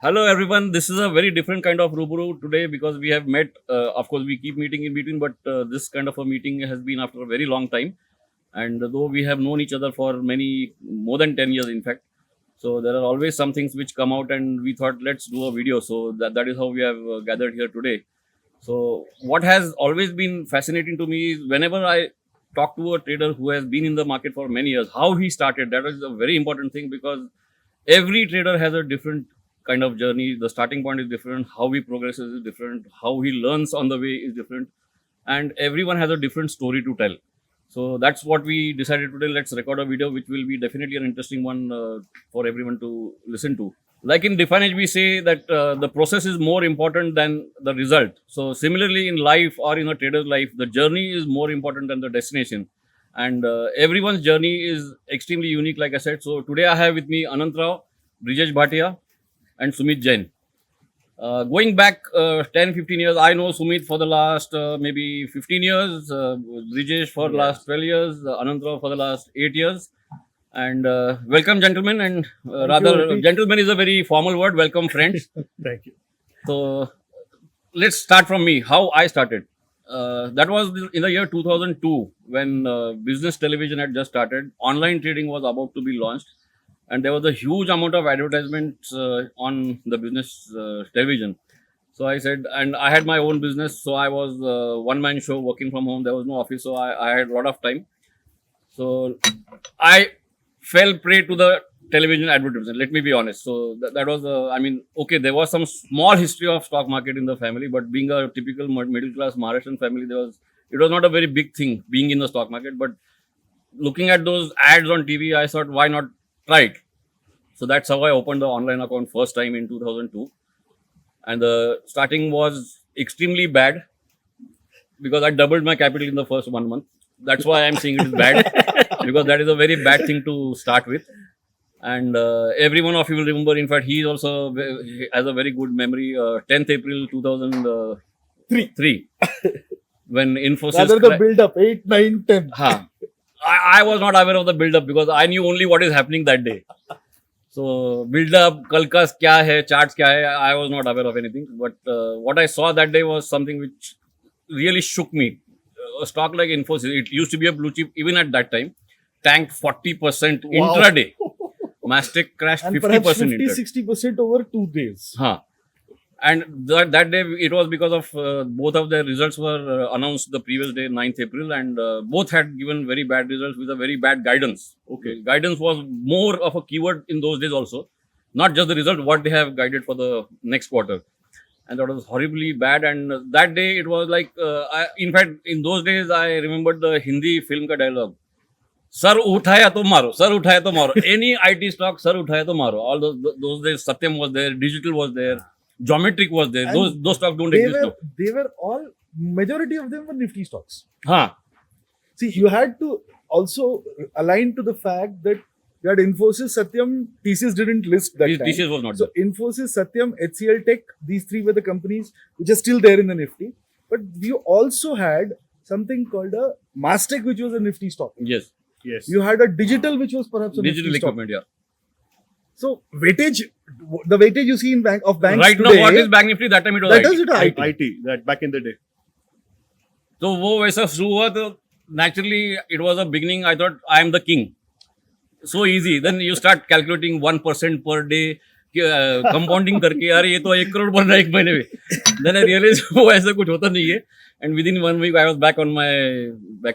Hello everyone, this is a very different kind of Ruburu today because we have met. Of course, we keep meeting in between, but this kind of a meeting has been after a very long time. And though we have known each other for more than 10 years, in fact. So there are always some things which come out, and we thought let's do a video. So that is how we have gathered here today. So what has always been fascinating to me is whenever I talk to a trader who has been in the market for many years, how he started. That is a very important thing because every trader has a different kind of journey. The starting point is different, how he progresses is different, how he learns on the way is different, and everyone has a different story to tell. So that's what we decided today. Let's record a video which will be definitely an interesting one for everyone to listen to. Like in Definedge, we say that the process is more important than the result. So similarly in life or in a trader's life, the journey is more important than the destination. And everyone's journey is extremely unique, like I said. So today I have with me Anant Rao, Brijesh Bhatia, and Sumit Jain. Going back 10-15 years, I know Sumit for the last maybe 15 years, Brijesh for the last 12 years, Anant Rao for the last 8 years. And welcome, gentlemen. And gentlemen is a very formal word. Welcome, friends. Thank you. So let's start from me. How I started. That was in the year 2002 when business television had just started. Online trading was about to be launched. And there was a huge amount of advertisements on the business television. So I said, and I had my own business. So I was one-man show working from home. There was no office. So I had a lot of time. So I fell prey to the television advertisement. Let me be honest. So that was, okay, there was some small history of stock market in the family. But being a typical middle-class Maharashtrian family, it was not a very big thing being in the stock market. But looking at those ads on TV, I thought, why not try it? So that's how I opened the online account first time in 2002. And the starting was extremely bad because I doubled my capital in the first 1 month. That's why I'm saying it is bad because that is a very bad thing to start with. And every one of you will remember, in fact, he also has a very good memory, 10th April 2003 when Infosys... Rather the build-up, 8, 9, 10. I was not aware of the build-up because I knew only what is happening that day. So build-up, kalkas kya hai, charts kya hai, I was not aware of anything. But what I saw that day was something which really shook me. A stock like Infosys, it used to be a blue chip even at that time, tanked 40% intraday. Mastic crashed 50% intraday. 50-60% over 2 days. And that day, it was because of both of their results were announced the previous day, 9th April, and both had given very bad results with a very bad guidance. Okay, guidance was more of a keyword in those days also, not just the result, what they have guided for the next quarter. And that was horribly bad. And that day, it was like, in fact, in those days, I remembered the Hindi film ka dialogue. Sir uthaya to maro, sir uthaya to maro. Any IT stock, sir uthaya to maro. All those days, Satyam was there, Digital was there. Geometric was there. Those stocks don't exist now. They were all, majority of them were Nifty stocks. See, you had to also align to the fact that you had Infosys, Satyam, TCS didn't list that time. TCS was not there. So Infosys, Satyam, HCL Tech, these three were the companies which are still there in the Nifty. But you also had something called a Mastic, which was a Nifty stock. Yes. You had a Digital, which was perhaps a Digital Nifty stock. equipment, yeah. So weightage, the weightage you see in banks right today, now, what is BANKNIFTY? That time it was IT. That back in the day. So वो वैसा शुरू हुआ तो naturally it was a beginning. I thought I am the king. So easy. Then you start calculating 1% per day, compounding करके यार ये तो 1 crore बन रहा है 1 महीने में. Then I realized वो ऐसा कुछ होता नहीं है. And within 1 week I was back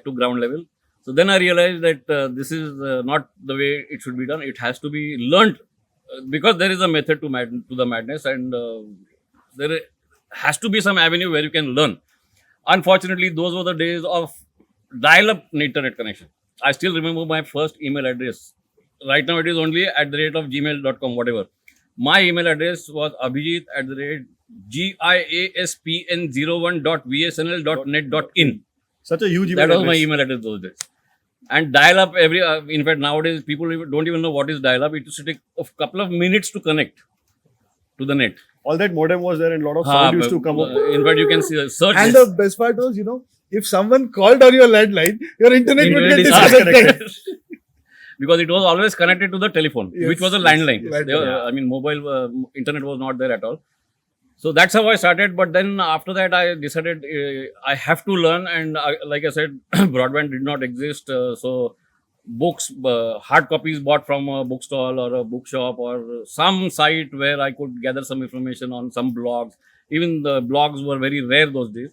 to ground level. So then I realized that this is not the way it should be done. It has to be learned because there is a method to the madness, and there has to be some avenue where you can learn. Unfortunately, those were the days of dial-up internet connection. I still remember my first email address. Right now, it is only @gmail.com, whatever. My email address was abhijit@giaspn01.vsnl.net.in. Such a huge email That was address. my email address those days. And dial-up, in fact, nowadays, people don't even know what is dial-up. It used to take a couple of minutes to connect to the net. All that modem was there and a lot of sound used to come up. In fact, you can see search. And the best part was, if someone called on your landline, your internet would get disconnected. because it was always connected to the telephone, Yes, which was a yes, landline. landline. They were- I mean, mobile internet was not there at all. So that's how I started. But then after that, I decided I have to learn. And like I said, broadband did not exist. So books, hard copies bought from a bookstall or a bookshop or some site where I could gather some information on some blogs. Even the blogs were very rare those days.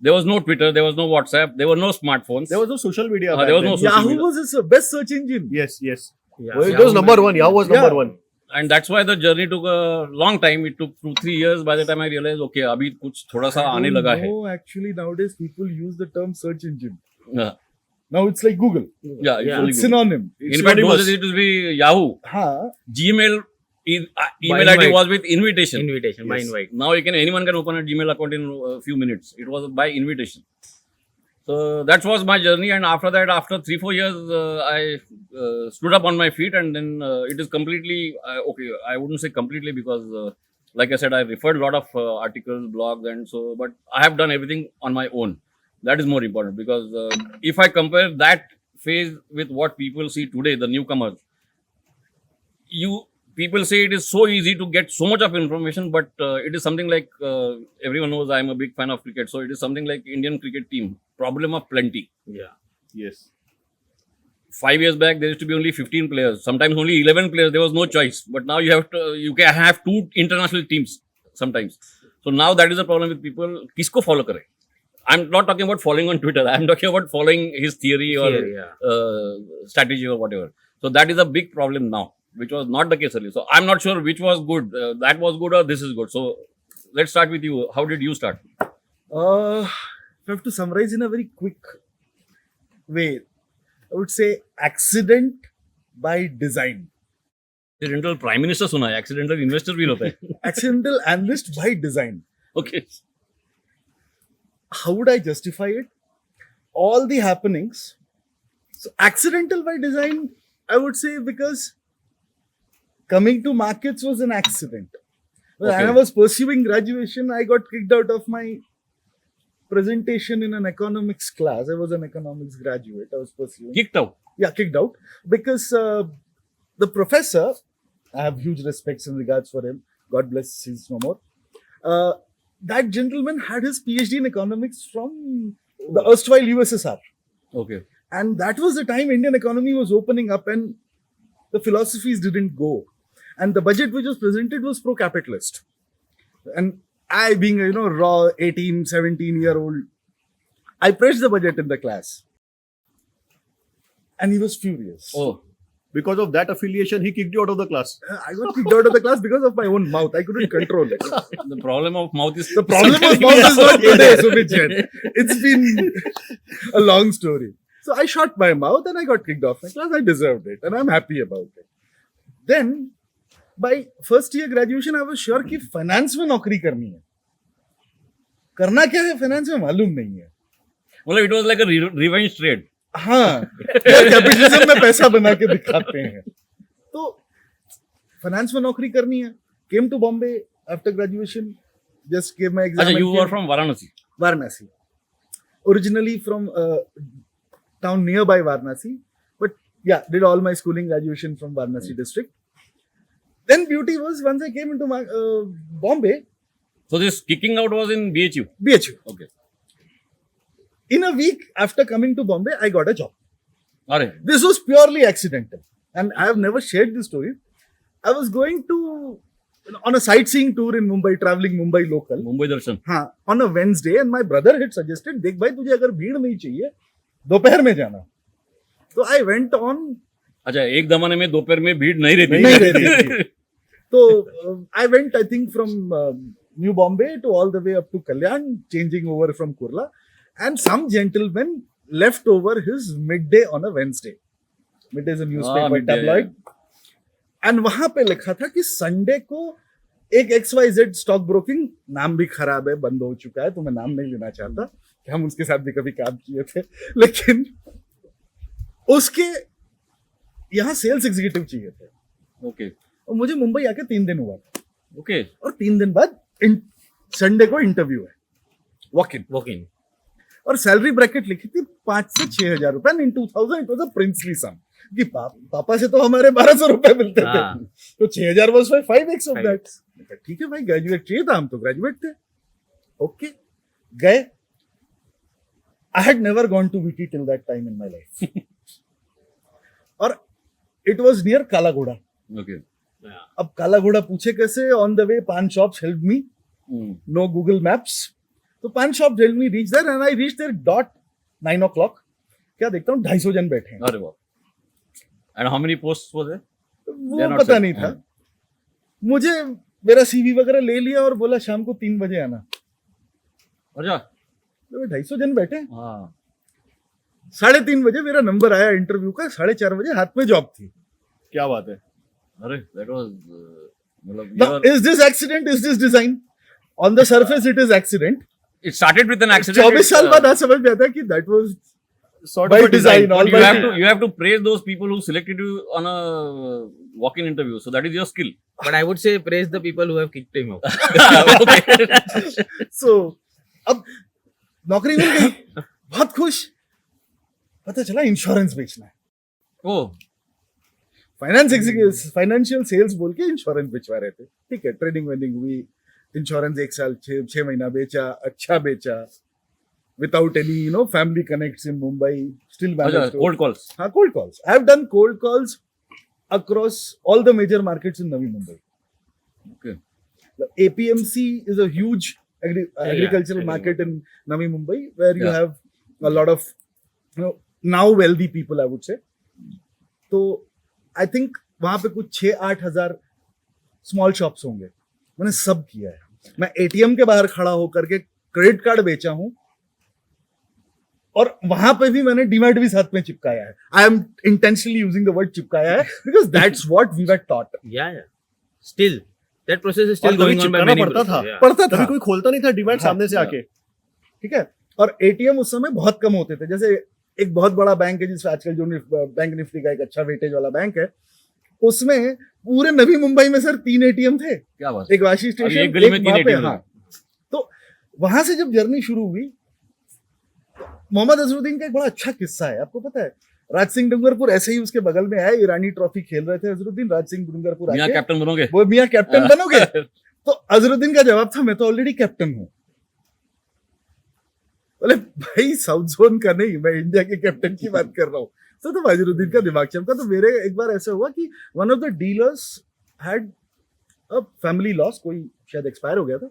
There was no Twitter, there was no WhatsApp, there were no smartphones. There was no social media. There back was no then. social Yahoo media. was his best search engine. Yes, yes. Yeah. Well, it was number one. Yahoo was number Yeah. one. And that's why the journey took a long time. It took 2-3 years. By the time I realized, okay, अभी कुछ थोड़ा सा आने लगा है. No, actually nowadays people use the term search engine. Yeah, Now it's like Google. yeah, it's Yeah. only It's Google. synonym. In fact, those days it will be Yahoo. Huh. Gmail email By ID invite. was with invitation. Invitation, by Yes. invite. Now anyone can open a Gmail account in a few minutes. It was by invitation. So that was my journey, and after that, after 3-4 years, I stood up on my feet, and then it is completely okay. I wouldn't say completely because, like I said, I referred a lot of articles, blogs, and so. But I have done everything on my own. That is more important because if I compare that phase with what people see today, the newcomers, people say it is so easy to get so much of information, but it is something like everyone knows I am a big fan of cricket, so it is something like Indian cricket team, problem of plenty. Yeah. Yes. 5 years back there used to be only 15 players, sometimes only 11 players. There was no choice, but now you can have 2 international teams sometimes. So now that is the problem with people. Kisko follow kare? I'm not talking about following on Twitter. I'm talking about following his theory or strategy or whatever. So that is a big problem now, which was not the case earlier. So I'm not sure which was good. That was good or this is good. So let's start with you. How did you start? If I have to summarize in a very quick way, I would say accident by design. Accidental prime minister सुना है, accidental investor भी होता है. Accidental analyst by design. Okay. How would I justify it? All the happenings. So accidental by design, I would say, because coming to markets was an accident. When Okay. I was pursuing graduation, I got kicked out of my presentation in an economics class. I was an economics graduate. I was pursuing. Kicked out. Yeah, kicked out because the professor, I have huge respects and regards for him. God bless, he's no more. That gentleman had his PhD in economics from the erstwhile USSR. Okay. And that was the time Indian economy was opening up and the philosophies didn't go. And the budget which was presented was pro-capitalist. And I, being a raw 18, 17-year-old, I pressed the budget in the class. And he was furious. Oh. Because of that affiliation, he kicked you out of the class. I got kicked out of the class because of my own mouth. I couldn't control it. The problem of mouth is The problem of mouth is not today, Sumit. It's been a long story. So I shot my mouth and I got kicked off my class. I deserved it and I'm happy about it. Then, by first year graduation, I was sure कि finance में नौकरी करनी है. करना क्या है finance में मालूम नहीं है. well, it was like a revenge trade. हाँ, कैपिटलिज्म में पैसा बना के दिखाते हैं. तो फाइनेंस में नौकरी करनी है. Came to Bombay after graduation. Just gave my exam. Achha, you and were came. from Varanasi. Varanasi. Originally from town nearby Varanasi. But yeah, did all my schooling, graduation from Varanasi district. Then beauty was once I came into my Bombay, So this kicking out was in BHU. BHU. Okay. In a week after coming to Bombay, I got a job. Alright. This was purely accidental. And I have never shared this story. I was going to on a sightseeing tour in Mumbai, traveling Mumbai local. Mumbai Darshan. हाँ, on a Wednesday, and my brother had suggested, देख भाई तुझे अगर भीड़ नहीं चाहिए, दोपहर में जाना. So I went on. अच्छा, एक जमाने में दोपहर में भीड़ नहीं रहती. नहीं रहती थी. So I went, I think, from New Bombay to all the way up to Kalyan, changing over from Kurla, and some gentleman left over his midday on a Wednesday. Midday is a newspaper midday, tabloid. And वहां पे लिखा था कि Sunday को एक XYZ stock broking, नाम भी खराब है, बंद हो चुका है, तो मैं नाम नहीं लेना चाहता कि हम उसके साथ भी कभी काम किए थे, लेकिन उसके यहाँ सेल्स एग्जीक्यूटिव चाहिए थे. Okay. और मुझे मुंबई आके 3 दिन हुआ था. Okay. और 3 दिन बाद संडे को इंटरव्यू है, वॉक इन. और सैलरी ब्रैकेट लिखी थी 5 से 6 हजार रुपए. इन 2000 इट वाज अ प्रिंसली सम. कि पापा से तो हमारे 1200 रुपए मिलते थे, हाँ। तो 6000 was 5x of 5x. That. ठीक है भाई, ग्रेजुएट चाहिए था, हम तो ग्रेजुएट थे। ओके, गए। I had never gone to VT till that time in my life, और it was near Kala Ghoda. Okay. अब काला घोड़ा पूछे कैसे, on the way paan shops help me, no Google maps, तो paan shop help me reach there, and I reach there dot 9 o'clock। क्या देखता हूँ 250 जन बैठे हैं, अरे वाह। And how many posts were there? They वो are not पता said. नहीं था। मुझे मेरा सीवी वगैरह ले लिया और बोला शाम को 3 बजे आना। अच्छा। तो 250 जन बैठे, हाँ। 3:30 बजे मेरा नंबर आया इंटरव्यू का, 4:30 बजे हाथ में जॉब थी। क्या बात है। अरे that was मतलब Now, is this accident? Is this design? On the surface, it is accident. it started with an accident. 24 साल बाद आज समझ में आता है कि that was Sort by of a design. All But by you have to praise those people who selected you on a walk-in interview. So that is your skill. But I would say praise the people who have kicked him out. Okay. So, अब नौकरी मिल गई, बहुत खुश। पता चला insurance बेचना है, Oh. Financial sales बोल के इंश्योरेंस बेचवा रहे थे। ठीक है, ट्रेनिंग वेनिंग हुई, इंश्योरेंस 1 साल 6 महीना बेचा, अच्छा बेचा, without any family connects in Mumbai, still manage. Cold calls. हाँ, cold calls. I have done cold calls across all the major markets in Navi Mumbai. Okay. The APMC is a huge agricultural market in Navi Mumbai, where you Yeah. have a lot of now wealthy people, I would say. तो I think वहां पे कुछ 6-8 हजार small shops होंगे। मैंने सब किया है। मैं एटीएम के बाहर खड़ा होकर के क्रेडिट कार्ड बेचा हूं, और वहां पे भी मैंने डीमैट भी साथ में चिपकाया है। I am intentionally using the word चिपकाया है, because that's what we were taught. Yeah. Still, that process is still और कभी going on by चिपकाना many पड़ता people. था। Yeah. पढ़ता कभी था, कोई खोलता नहीं था डिमैट हाँ, सामने से हाँ। आके। ठीक है। और एटीएम उस समय बहुत कम होते थे। जैसे एक बहुत बड़ा बैंक है जिसमें आजकल जो बैंक निफ्टी का एक अच्छा वेटेज वाला बैंक है, उसमें पूरे नवी मुंबई में सर 3 एटीएम थे। क्या बात। एक वाशी अभी स्टेशन, एक गली में एक 3 वहाँ पे, ATM हाँ। तो वहां से जब जर्नी शुरू हुई, मोहम्मद अजरुद्दीन का एक बड़ा अच्छा किस्सा है, आपको पता है। राज सिंह डूंगरपुर ऐसे ही उसके बगल में आए, ईरानी ट्रॉफी खेल रहे थे अजरुद्दीन, राज सिंह डूंगरपुर मियां आके, कैप्टन बनोगे? वो मियां कैप्टन बनोगे? तो अजरुद्दीन का जवाब था, मैं तो ऑलरेडी कैप्टन हूँ। बोले भाई साउथ जोन का नहीं, मैं इंडिया के कैप्टन की बात कर रहा हूँ। तो अजरुद्दीन का दिमाग चमका। तो मेरे एक बार ऐसा हुआ कि one of the dealers had a family loss, कोई शायद एक्सपायर हो गया था।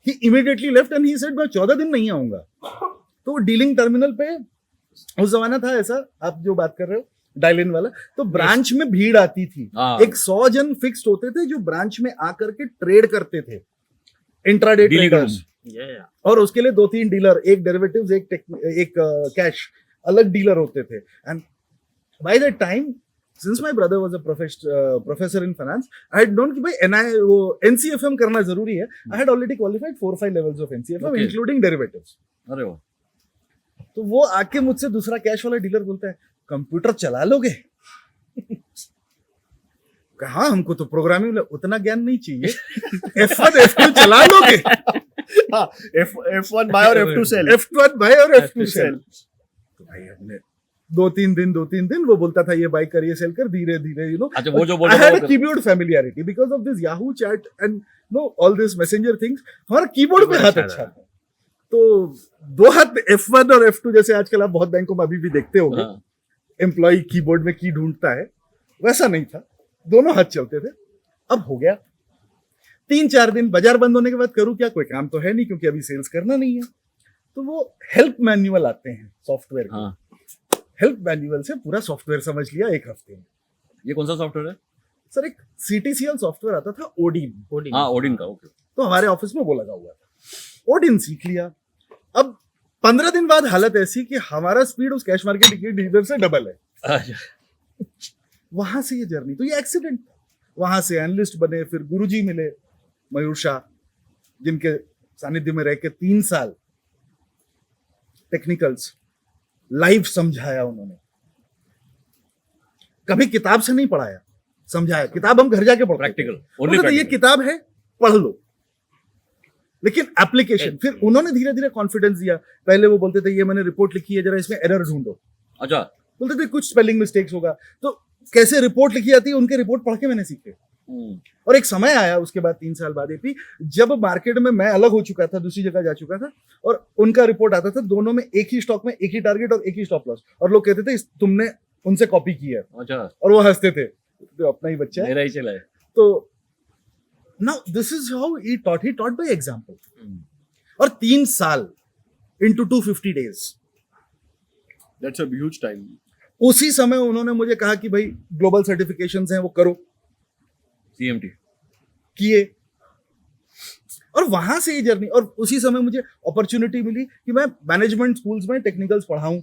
He immediately left and he said मैं 14 दिन नहीं आऊंगा। तो वो डीलिंग टर्मिनल पे, उस जमाना था ऐसा, आप जो बात कर रहे हो डायल इन वाला, तो ब्रांच में भीड़ आती थी। हाँ। एक 100 जन फिक्स्ड होते थे जो ब्रांच में आकर के ट्रेड करते थे, इंट्राडे Dealing ट्रेडर्स। Yeah. और उसके लिए 2-3 डीलर, एक डेरिवेटिव्स, एक कैश, अलग डीलर होते थे। And by that time, since my brother was a professor in finance, I had known कि भाई वो एनसीएफएम करना जरूरी है। I had already qualified 4-5 levels of NCFM Okay. Including derivatives. अरे वाह। तो वो आके मुझसे, दूसरा कैश वाला डीलर बोलता है, कंप्यूटर चला लोगे? कहा हमको तो प्रोग्रामिंग में उतना ज्ञान नहीं चाहिए। F1 F2 चला लोगे? हाँ, F1 बाय और F2 सेल। F1 बाय और F2 F2 सेल। तो भाई हमने 2-3 दिन वो बोलता था ये बाय कर, ये सेल कर, धीरे धीरे अच्छा, वो जो बोल I रहा had था a keyboard familiarity because of this Yahoo chat and all this messenger things। हमारा कीबोर्ड पे हाथ अच्छा था। तो 2 हाथ F1 और F2, जैसे आजकल आप बहुत बैंकों में अभी भी देखते होंगे, हाँ। एम्प्लॉय कीबोर्ड में की ढूंढता है, वैसा नहीं था, दोनों हाथ चलते थे। अब हो गया 3-4 दिन, बाजार बंद होने के बाद करूं क्या, कोई काम तो है नहीं क्योंकि अभी सेल्स करना नहीं है। तो वो हेल्प मैनुअल आते हैं सॉफ्टवेयर के, हाँ। हेल्प मैनुअल से पूरा सॉफ्टवेयर समझ लिया 1 हफ्ते में। ये कौन सा सॉफ्टवेयर है? सर एक सीटीसीएल सॉफ्टवेयर आता था, ओडिन। हाँ, ओडिन का। ओके। तो हमारे ऑफिस में वो लगा हुआ था, ओडिन सीख लिया। अब 15 दिन बाद हालत ऐसी कि हमारा स्पीड उस कैश मार्केट के डीलर से डबल है। वहां से ये जर्नी, तो ये एक्सीडेंट था। वहां से एनालिस्ट बने, फिर गुरुजी मिले, मयूर शाह, जिनके सानिध्य में रह के 3 साल टेक्निकल्स लाइव समझाया उन्होंने। कभी किताब से नहीं पढ़ाया, समझाया। किताब हम घर जाके पढ़ते थे। प्रैक्टिकल, बोलते थे, ये किताब है, पढ़ लो, लेकिन एप्लीकेशन। फिर उन्होंने धीरे धीरे कॉन्फिडेंस दिया। पहले वो बोलते थे ये मैंने रिपोर्ट लिखी है, जरा इसमें एरर ढूंढो। अच्छा। बोलते थे कुछ स्पेलिंग मिस्टेक्स होगा, तो कैसे रिपोर्ट लिखी जाती है उनके रिपोर्ट पढ़ के मैंने सीखे। और एक समय आया उसके बाद 3 साल बाद एपी, जब मार्केट में मैं अलग हो चुका था, दूसरी जगह जा चुका था, और उनका रिपोर्ट आता था, दोनों में एक ही स्टॉक में एक ही टारगेट और एक ही स्टॉप लॉस, और लोग कहते थे तुमने उनसे कॉपी की है, अच्छा, और वो हंसते थे, तो अपना ही बच्चा है। मेरा ही चला है। तो now this is how he taught by example. और 3 साल into 250 days, That's a huge time. उसी समय उन्होंने मुझे कहा कि भाई ग्लोबल सर्टिफिकेशंस हैं वो करो, CMT किए, और वहां से ये जर्नी। और उसी समय मुझे अपॉर्चुनिटी मिली कि मैं मैनेजमेंट स्कूल्स में टेक्निकल्स पढ़ाऊं।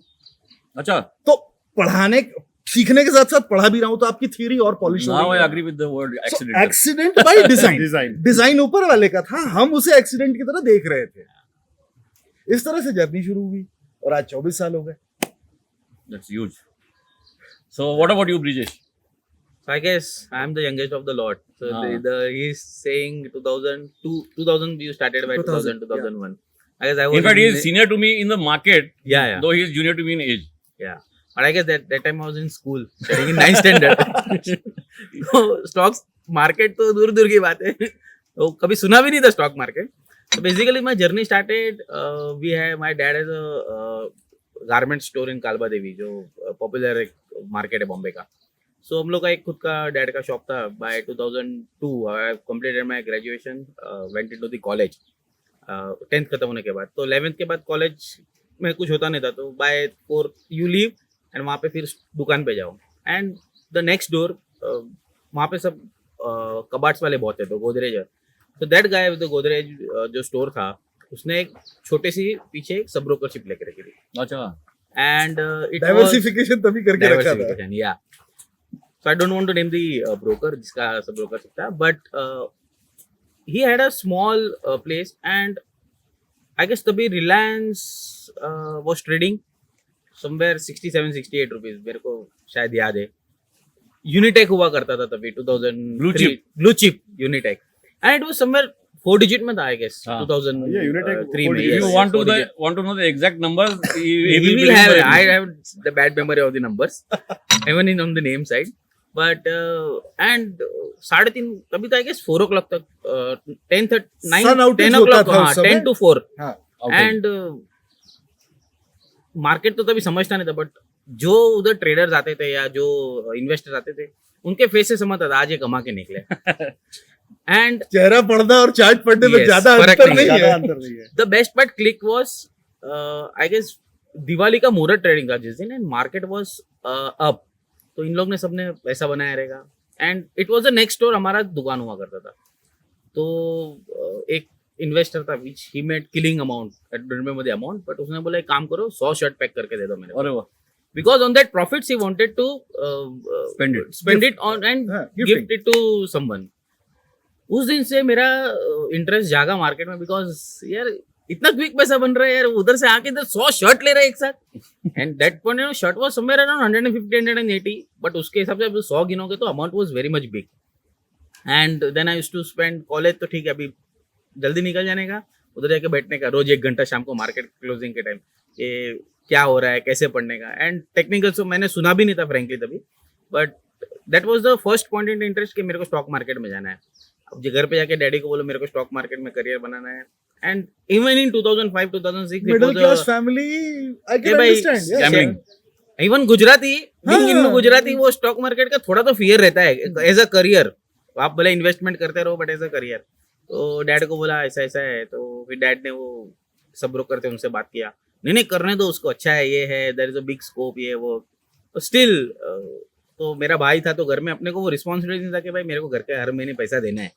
अच्छा, तो पढ़ाने सीखने के साथ साथ पढ़ा भी रहा हूं, तो आपकी थ्योरी और पॉलिश हो now I रही है। agree with the word accident. Accident by design, Design. Design ऊपर वाले का था, हम उसे एक्सीडेंट की तरह देख रहे थे। इस तरह से जर्नी शुरू हुई और आज 24 साल हो गए। That's huge. So what about you, Brijesh? So I guess I'm the youngest of the lot. So he's saying 2000 you started by 2000, 2001. I guess I was In fact, he is senior to me in the market. Yeah. Though he is junior to me in age. Yeah. But I guess that time I was in school, studying in 9th standard. So stocks market तो दूर की बात है, तो कभी सुना भी नहीं था stock market. So basically my journey started. My dad has a garment store in Kalbadevi, जो पॉपुलर एक मार्केट है बॉम्बे का। सो हम लोग का एक खुद का डैड का शॉप था। By 2002 I completed my graduation, went into the college 10th खत्म होने के बाद। तो 11th के बाद कॉलेज में कुछ होता नहीं था, तो बाय 4 यू लीव एंड वहाँ पे फिर दुकान पे जाओ। एंड द नेक्स्ट डोर वहाँ पे सब कबार्ड्स वाले बहुत थे, तो गोदरेज। तो that guy with the Godrej जो स्टोर था, उसने एक छोटे सी पीछे एक सब ब्रोकरशिप लेके रखी थी। अच्छा, एंड इट डाइवर्सिफिकेशन तभी करके रखा था। या so I don't want to name the broker जिसका सब ब्रोकरशिप था, but he had a small place and I guess तभी Reliance was trading somewhere 67-68 rupees, मेरे को शायद याद है। यूनिटेक हुआ करता था तभी 2003, blue chip Unitech, and it was somewhere 4 digit में था, I guess 2003 में। if you want to know the exact numbers, he will have. I have the bad memory of the numbers, even on the name side. But and 3:30 तभी तो I guess 4 o'clock तक 10 o'clock, 10 to 4. And market तो तभी समझता नहीं था, but जो उधर ट्रेडर्स आते थे या जो इन्वेस्टर्स आते थे, उनके फेस से समझता था आज ये कमा के निकले। एंड चेहरा पढ़ना और चार्ट पढ़ने में ज्यादा अंतर नहीं है। The best part click was I guess Diwali का मुहूर्त ट्रेडिंग का जिस दिन, एंड मार्केट वाज अप, तो इन लोग ने सबने पैसा बनाया रहेगा। And it was the next door हमारा दुकान हुआ करता था। तो एक इन्वेस्टर था which he made killing amount, I don't remember the amount, but उसने बोला एक काम करो 100 शर्ट पैक करके दे दो मेरे को। अरे वाह, because on that profits he wanted to spend it on and gift it to someone. उस दिन से मेरा इंटरेस्ट जागा मार्केट में, बिकॉज यार इतना क्विक पैसा बन रहा है यार, उधर से आके इधर 100 शर्ट ले रहा है एक साथ। And that point you know shirt was somewhere around 150-180, बट उसके हिसाब से 100 गिनोगे तो amount was very much big. And then I used to spend college, तो ठीक है अभी जल्दी निकल जाने का, उधर जाके बैठने का रोज 1 घंटा शाम को मार्केट क्लोजिंग के टाइम, ये क्या हो रहा है कैसे पढ़ने का। एंड टेक्निकल तो मैंने सुना भी नहीं था फ्रेंकली तभी, but that was the first point in interest कि मेरे को स्टॉक मार्केट में जाना है। अब जो घर पे जाके डैडी को बोलो मेरे को स्टॉक मार्केट में करियर बनाना है। And even in 2005-2006 middle class family, I can understand gambling. Even Gujarati, Gujarati वो स्टॉक मार्केट का थोड़ा तो फियर रहता है एज अ करियर। आप बोले इन्वेस्टमेंट करते रहो बट एज अ करियर। तो डैड को बोला ऐसा ऐसा है, तो फिर डैड ने वो सब ब्रोकर थे उनसे बात किया, नहीं करने दो उसको, अच्छा है, ये है, there is a big scope, ये वो। स्टिल तो मेरा भाई था, तो घर में अपने को वो रिस्पॉन्सिबिलिटी नहीं था कि भाई मेरे को घर के हर महीने पैसा देना है।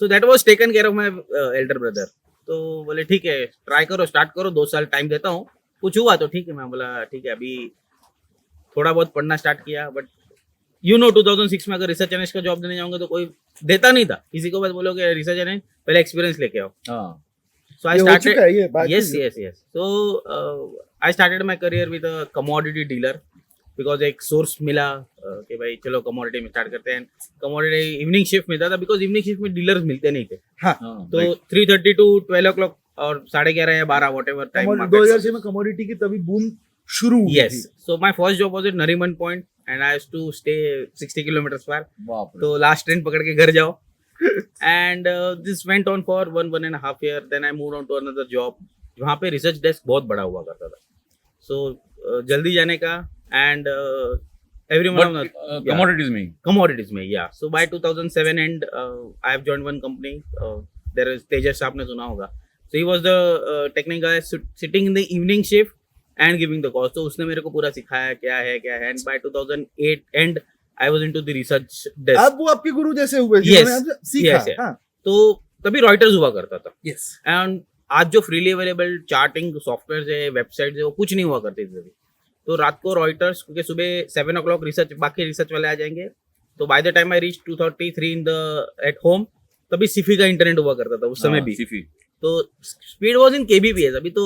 So that was taken care of my Elder brother. तो बोले ठीक है ट्राई करो, स्टार्ट करो, 2 साल टाइम देता हूँ, कुछ हुआ तो ठीक है। मैं बोला ठीक है, अभी थोड़ा बहुत पढ़ना स्टार्ट किया, बट 2006 में अगर रिसर्च एनालिस्ट का जॉब देने जाऊंगा तो कोई देता नहीं था, किसी को बस बोलोगे रिसर्च एनालिस्ट पहले एक्सपीरियंस लेके आओ। So I started. Yes. So I started my career with a commodity dealer because एक सोर्स मिला कि भाई चलो कमोडिटी में स्टार्ट करते हैं। कमोडिटी इवनिंग शिफ्ट मिलता था, बिकॉज इवनिंग शिफ्ट में डीलर्स मिलते नहीं थे। तो 3:30 to 12 o'clock और 11:30 या 12 वॉट एवर टाइम। 2006 में कमोडिटी की तभी बूम शुरू हुई Yes. थी। So my first job was at Nariman Point and I used to stay 60 kilometers far. बाप रे तो लास्ट ट्रेन पकड़ के घर जाओ. And this went on for 1.5 year. Then I moved on to another job. वहाँ पे रिसर्च डेस्क बहुत बड़ा हुआ करता था. So जल्दी जाने का and everyone commodities में commodities में yeah. So by 2007 end I have joined one company. There is Tejas, आपने सुना होगा. So he was the technical guy sitting in the evening shift and giving the calls. तो उसने मेरे को पूरा सिखाया क्या है. And by 2008 end I was into the research desk. अब वो आपके गुरु जैसे हुए Yes. जिन्होंने आपसे सीखा। Yes, yes. हाँ। तो तभी रॉयटर्स हुआ करता था. Yes. एंड आज जो फ्रीली अवेलेबल चार्टिंग सॉफ्टवेयर है, वेबसाइट है, वो कुछ नहीं हुआ करती थी तभी. तो रात को रॉयटर्स, क्योंकि सुबह 7 o'clock रिसर्च, बाकी रिसर्च वाले आ जाएंगे. तो by the time I reach 2:33 in the at home, तभी सिफी का इंटरनेट हुआ करता था उस समय भी. सिफी तो स्पीड वाज इन केबीपीएस. अभी तो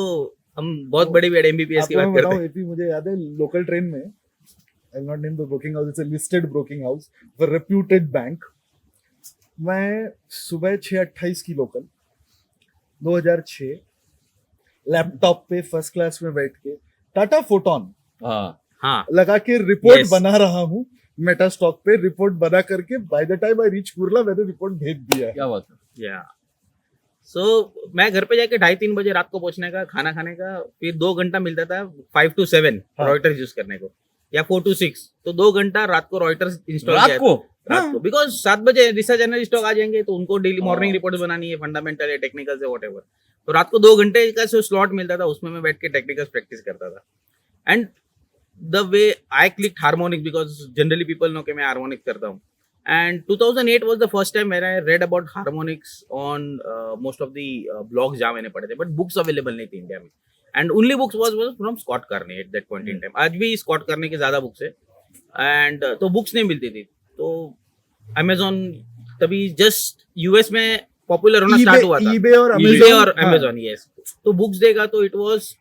हम बहुत बड़ी बड़ी एमबीपीएस की आपको बात मैं करते बताऊं, एपी मुझे याद है लोकल ट्रेन में, I will not name the broking house, it's a listed broking house for reputed bank. मैं सुबह 6:28 की लोकल 2006 लैपटॉप पे फर्स्ट क्लास में बैठ के टाटा फोटोन हाँ हाँ. लगा के रिपोर्ट Yes. बना रहा हूँ मेटा स्टॉक पे. रिपोर्ट बना करके by the time I reach Kurla मैंने रिपोर्ट भेज दिया है. क्या बात है. या सो मैं घर पे जाके 2:30-3 बजे रात को पहुंचने का, खाना खाने का, फिर 2 घंटा मिलता था 5 to 7 हाँ. रॉयटर्स यूज करने को, या 4 to 6. तो 2 घंटा रात को रॉयटर्स इंस्टॉल रात को रात को, बिकॉज 7 बजे रिसर्च एनालिस्ट लोग आ जाएंगे तो उनको डेली हाँ. मॉर्निंग रिपोर्ट बनानी है, फंडामेंटल है, टेक्निकल है, वॉट एवर. तो रात को 2 घंटे का जो स्लॉट मिलता था उसमें मैं बैठ के टेक्निकल प्रैक्टिस करता था. And the way I click harmonic, because generally people know कि मैं हार्मोनिक करता हूँ. And 2008 was the first time when I read about harmonics on most of the blogs जहाँ मैंने पढ़े थे, but books available नहीं थी इंडिया में. And only books was from Scott Carney at that point in time. आज भी Scott Carney की ज़्यादा books है. And तो books नहीं मिलती थी. तो Amazon तभी just US में पॉपुलर होना स्टार्ट हुआ था. eBay और eBay Amazon. और Amazon, yes. तो बुक्स देगा तो it was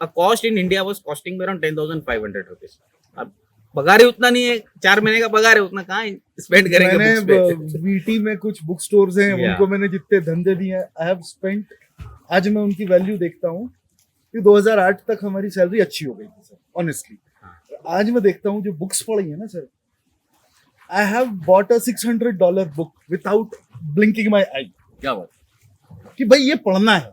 a cost in India was costing around 10,500 rupees. अब पगार ही उतना नहीं है, 4 महीने का पगार है, उतना कहाँ स्पेंड करेंगे बुक्स पे. मैंने वीटी में कुछ बुक स्टोर्स हैं, Yeah. उनको मैंने जितने धंधे दिए हैं, आई हैव स्पेंट, आज मैं उनकी वैल्यू देखता हूँ कि 2008 तक हमारी सैलरी अच्छी हो गई थी सर, ऑनेस्टली. आज मैं देखता हूँ जो बुक्स पढ़ी है ना sir, I have bought a $600 book without blinking my eye, क्या बात. कि भाई ये पढ़ना है.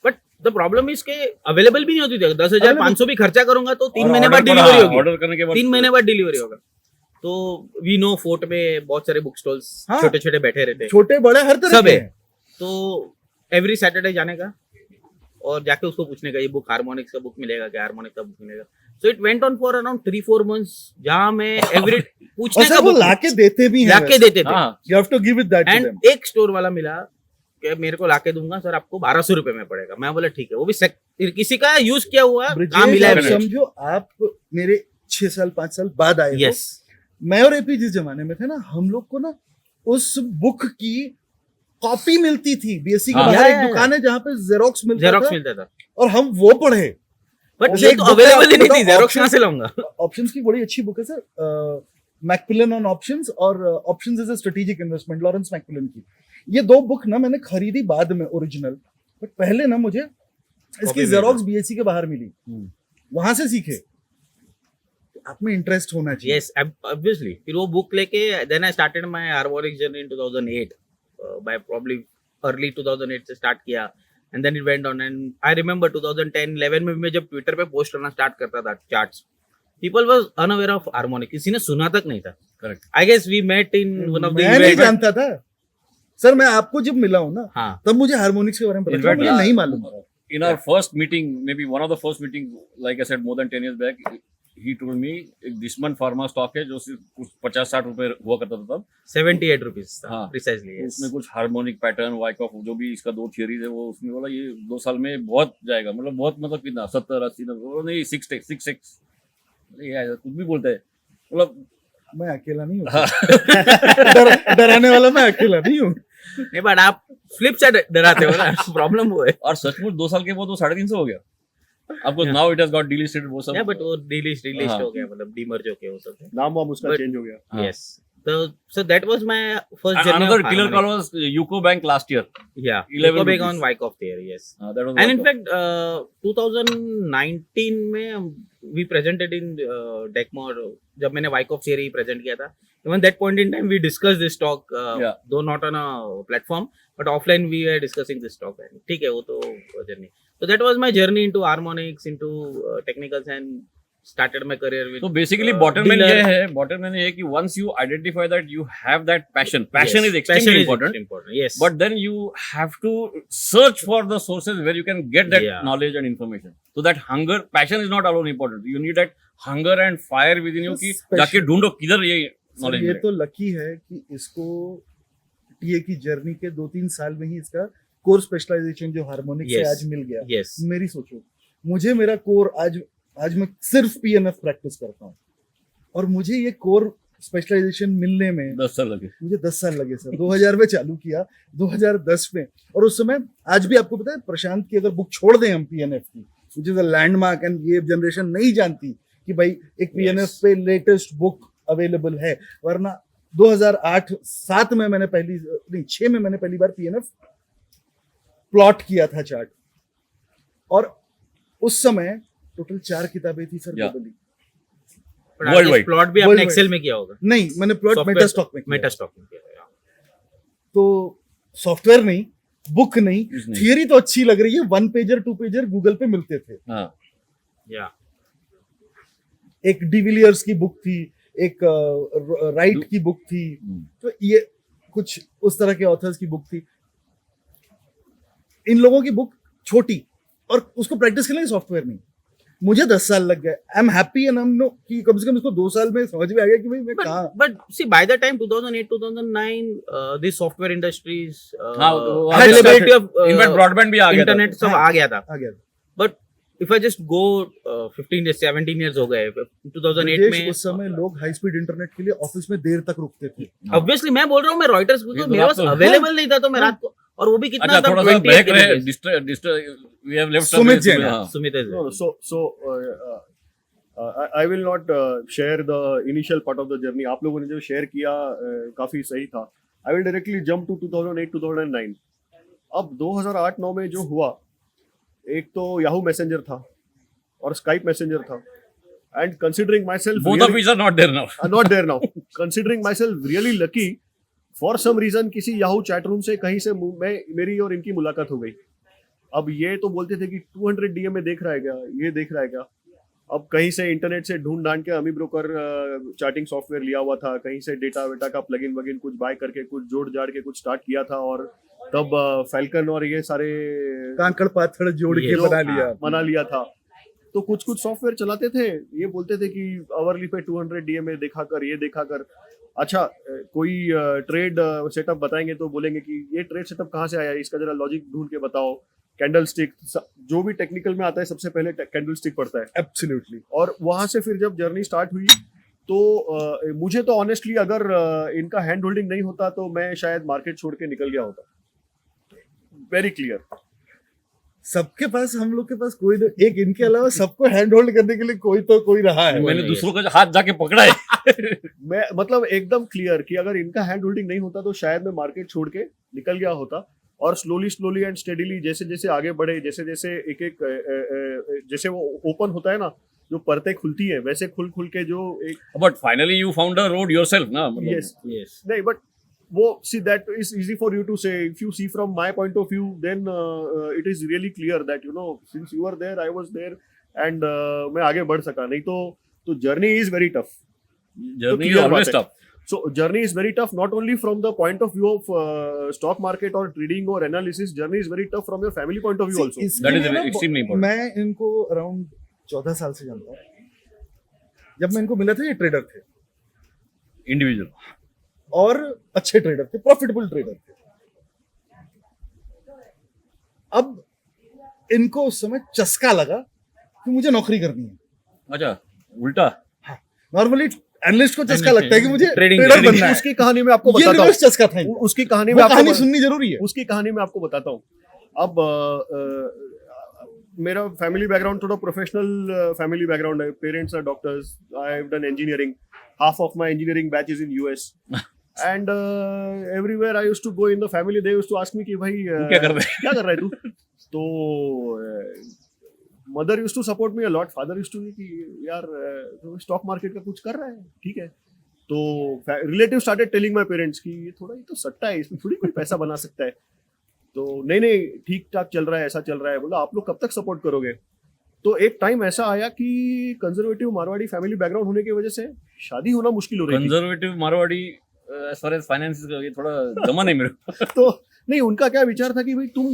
बट द प्रॉब्लम इज के अवेलेबल भी नहीं होती थी. 10,500 भी खर्चा करूंगा तो 3 और महीने बाद order डिलीवरी हाँ, होगी. order करने के बाद 3 महीने बाद डिलीवरी होगा. तो वी नो फोर्ट में बहुत सारे बुक स्टॉल्स हाँ. छोटे छोटे बैठे रहते हैं, छोटे बड़े हर तरह सब के है. हैं. तो एवरी सैटरडे जाने का और जाके उसको पूछने का, ये बुक हार्मोनिक्स का बुक मिलेगा क्या, हार्मोनिक्स का बुक मिलेगा. So it went on for around 3-4 months जहाँ मैं एवरी और पूछने सर का वो book लाके देते भी हैं, लाके देते थे. हाँ you have to give it that to them. And एक स्टोर वाला मिला कि मेरे को लाके दूंगा सर, आपको 1200 रुपए में पड़ेगा. मैं बोला ठीक है, वो भी किसी का यूज किया हुआ काम मिला है. ब्रिजेश, आप समझो आप मेरे 6 साल 5 साल बाद आए हो. यस, मैं और एपी जिस जमाने में थे ना, हम लोग को ना उस बुक की कॉपी मिलती थी. बीएससी के हाँ. बाहर या, एक दुकान है जहाँ पे जेरोक्स मिलता जेरोक्स था, मिलता था. और हम वो पढ़े. बट जैसे ये एक तो book है, अवेलेबल ही नहीं आपको थी, बताओ, जेरोक्स कहाँ options- से लाऊंगा. ऑप्शंस की बड़ी अच्छी बुक है सर, मैकमिलन ऑन ऑप्शंस और options is a strategic investment, Lawrence Macmillan की. ये 2 बुक ना मैंने खरीदी बाद में ओरिजिनल, बट पहले ना मुझे इसकी मिली जेरोक्स बीएससी के बाहर मिली, हम्म. वहां से सीखे. आप में इंटरेस्ट होना चाहिए. Yes, obviously. फिर वो बुक लेके then I started my harmonic journey in 2008. By probably early 2008 से स्टार्ट किया and then it went on. And I remember 2010-11 में भी मैं जब ट्विटर पे पोस्ट करना स्टार्ट करता था charts, people was unaware of harmonic. किसी ने सुना तक नहीं था. Correct. I guess we met in one of the मैं नहीं जानता था सर. मैं आपको जब मिला हूं ना, हाँ. तब मुझे हार्मोनिक्स के बारे में पता In चला, fact, मुझे नहीं मालूम था. In our first meeting, maybe one of the first meeting, like I said, more than 10 years back, he told me एक दुश्मन फार्मा स्टॉक है जो सिर्फ कुछ 50-60 रुपए हुआ करता था तब. 78 रुपीज था हाँ. प्रिसाइजली. तो उसमें कुछ हार्मोनिक पैटर्न, वाइकॉफ, जो भी इसका 2 थियरीज है, वो उसमें बोला ये 2 साल में बहुत जाएगा. मतलब बहुत, मतलब कितना 70-80, नहीं 6x. ये कुछ भी बोलता है. मतलब मैं अकेला नहीं हूँ. डराने वाला मैं अकेला नहीं हूँ. नहीं, बट आप फ्लिप से डराते हो ना. प्रॉब्लम वो है. और सचमुच 2 साल के बाद वो 350 हो गया. आपको नाउ इट हैज गॉट डिलिस्टेड वो सब. या बट वो डिलिस्ट हाँ. हो गया, मतलब डीमर्ज हो गया वो सब. नाम वाम उसका But- चेंज हो गया. हाँ. Yes, So that was my first journey. Another of killer call harmonics. was UCO Bank last year. Yeah, 11 Eco Bank rupees. on Wyckoff there, yes. That was And in Wyckoff. fact, 2019 में we presented in Decmor. जब मैंने Wyckoff theory present किया था, even that point in time we discussed this stock, Yeah. though not on a platform, but offline we were discussing this stock. ठीक है, वो तो journey. So that was my journey into harmonics, into technicals, and started my career with. So basically, bottom line dealer. ये है, bottom line ये है कि once you identify that you have that passion Yes, is extremely important. extremely important. Yes. But then you have to search for the sources where you can get that Yeah. knowledge and information. So that hunger, passion is not alone important. You need that hunger and fire within you कि जाके ढूंढो किधर ये sir knowledge ये मिलेगा. तो lucky है कि इसको टीए की जर्नी के 2-3 साल में ही इसका कोर स्पेशलाइजेशन जो हार्मोनिक्स से Yes. आज मिल गया. Yes. मेरी सोचो, मुझे मेरा कोर आज मैं सिर्फ पीएनएफ प्रैक्टिस करता हूँ और मुझे ये कोर स्पेशलाइजेशन मिलने में 10 साल लगे. मुझे 10 साल लगे सर. 2000 में चालू किया, 2010 में, और उस समय आज भी आपको पता है प्रशांत की अगर बुक छोड़ दें हम पीएनएफ की, which is a landmark, and ये जनरेशन नहीं जानती कि भाई एक पीएनएफ पे लेटेस्ट बुक अवेलेबल है, वरना 2008-7 में मैंने 6 में मैंने पहली बार पीएनएफ प्लॉट किया था चार्ट, और उस समय टोटल 4 किताबें थी sir. Yeah. globally. But Worldwide. आपने प्लॉट भी आपने Worldwide. एक्सेल में किया होगा. नहीं, मैंने प्लॉट मेटास्टॉक में किया. मेटास्टॉक में किया. तो सॉफ्टवेयर नहीं, बुक नहीं, कुछ नहीं. थियरी तो अच्छी लग रही है, 1 पेजर 2 पेजर गूगल पे मिलते थे. हाँ. Yeah. एक डिविलियर्स की बुक थी, एक राइट की बुक थी, तो ये कुछ उस तरह के ऑथर्स की बुक थी. इन लोगों की बुक छोटी और उसको प्रैक्टिस करने के सॉफ्टवेयर नहीं. मुझे 10 साल लग गए. I am happy and I am no कि कम से कम इसको 2 साल में समझ में आ गया कि भाई मैं कहाँ. But see, by the time 2008-2009, the software industries, हाँ, वो availability of In fact, broadband भी आ गया था. internet सब आ गया था. आ गया. But if I just go 15 years, 17 years हो गए 2008 देश में. उस समय लोग हाई स्पीड इंटरनेट के लिए ऑफिस में देर तक रुकते थे. Obviously मैं बोल रहा हूँ, मैं रॉयटर्स ये तो मेरे पास बात तो- अवेलेबल नहीं था, तो मैं रात को, और वो भी कितना अच्छा था, थोड़ा सा 28 ब्रेक रहे. kbps. We have left Sumit Jain. हाँ. Sumit is No, I will not share the initial part of the journey. आप लोगों ने जो शेयर किया काफी सही था. I will directly jump to 2008-2009. अब 2008-9 में जो हुआ, एक तो याहू मैसेंजर था और स्काइप मैसेंजर था. And considering myself Both of which are not there now. not there now. Considering myself really lucky, for some reason किसी याहू चैट रूम से कहीं से मेरी और इनकी मुलाकात हो गई. अब ये तो बोलते थे कि 200 डीएम में देख रहा है क्या, ये देख रहा है क्या. अब कहीं से इंटरनेट से ढूंढ ढांड के अमी ब्रोकर चार्टिंग सॉफ्टवेयर लिया हुआ था, कहीं से डेटा वेटा का प्लगइन वगिन कुछ बाय करके कुछ जोड़ जाड़ के कुछ स्टार्ट किया था, और तब फैल्कन और ये सारे कांकड़ पाथड़ जोड़ के बना लिया था. तो कुछ सॉफ्टवेयर चलाते थे, ये बोलते थे कि आवरली पे 200 डीएम में देखा कर, ये देखा कर. अच्छा, कोई ट्रेड सेटअप बताएंगे तो बोलेंगे कि ये ट्रेड सेटअप कहाँ से आया, इसका जरा लॉजिक ढूंढ के बताओ. कैंडल स्टिक, जो भी टेक्निकल में आता है सबसे पहले कैंडल स्टिक पड़ता है. एब्सोल्युटली. और वहां से फिर जब जर्नी स्टार्ट हुई तो मुझे तो ऑनेस्टली अगर इनका हैंड होल्डिंग नहीं होता तो मैं शायद मार्केट छोड़ के निकल गया होता. Very clear. सबके पास, हम लोग के पास कोई तो, एक इनके अलावा सबको हैंड होल्ड करने के लिए कोई रहा है. मैंने दूसरों का हाथ जाके पकड़ा है. मैं मतलब एकदम क्लियर कि अगर इनका हैंड होल्डिंग नहीं होता तो शायद मैं मार्केट छोड़ के निकल गया होता. और स्लोली एंड स्टेडीली जैसे जैसे आगे बढ़े, जैसे जैसे एक जैसे वो ओपन होता है ना, जो परतें खुलती है, वैसे खुल के जो एक. But finally you found a road yourself, ना? Yes. Yes. नहीं, बट वो see that is easy for you to say. If you see from my point of view, then it is really clear that since you were there, I was there, and मैं आगे बढ़ सका. नहीं तो journey is very tough. Journey is clear always बात है. tough. So journey is very tough, not only from the point of view of stock market or trading or analysis. Journey is very tough from your family point of view also. That is extremely important. मैं इनको around 14 साल से जानता हूँ. जब मैं इनको मिला था ये ट्रेडर थे, Individual. और अच्छे ट्रेडर थे, प्रॉफिटेबल ट्रेडर थे. अब इनको उस समय चस्का लगा कि मुझे नौकरी करनी है. अच्छा, उल्टा. नॉर्मली एनालिस्ट को चस्का लगता है कि मुझे Trading ट्रेडर बनना है. उसकी कहानी में आपको ये बताता हूँ. रिवर्स चस्का था इनका. उसकी कहानी वो में कहानी आपको सुननी जरूरी है. उसकी कहानी में आपको बताता हूँ. अब मेरा फैमिली बैकग्राउंड थोड़ा प्रोफेशनल फैमिली बैकग्राउंड है. Parents are doctors, I have done engineering. half of my engineering batch is in US. And everywhere I used to go in the family, they used to ask me कि भाई तू क्या कर रहा है? क्या कर रहा है तू? तो mother use to support me a lot, father use to कि यार स्टॉक मार्केट का कुछ कर रहा है, ठीक है. तो relative started telling my parents कि ये तो सट्टा है, इसमें थोड़ी कोई पैसा बना सकता है. तो नहीं ठीक ठाक चल रहा है, ऐसा चल रहा है. बोला आप लोग कब तक सपोर्ट करोगे? तो एक टाइम ऐसा आया कि कंजर्वेटिव मारवाड़ी फैमिली बैकग्राउंड होने की वजह से शादी होना मुश्किल हो रही थी. Conservative Marwari as far as finance ये थोड़ा जमा नहीं मेरे को. तो नहीं, उनका क्या विचार था कि भाई तुम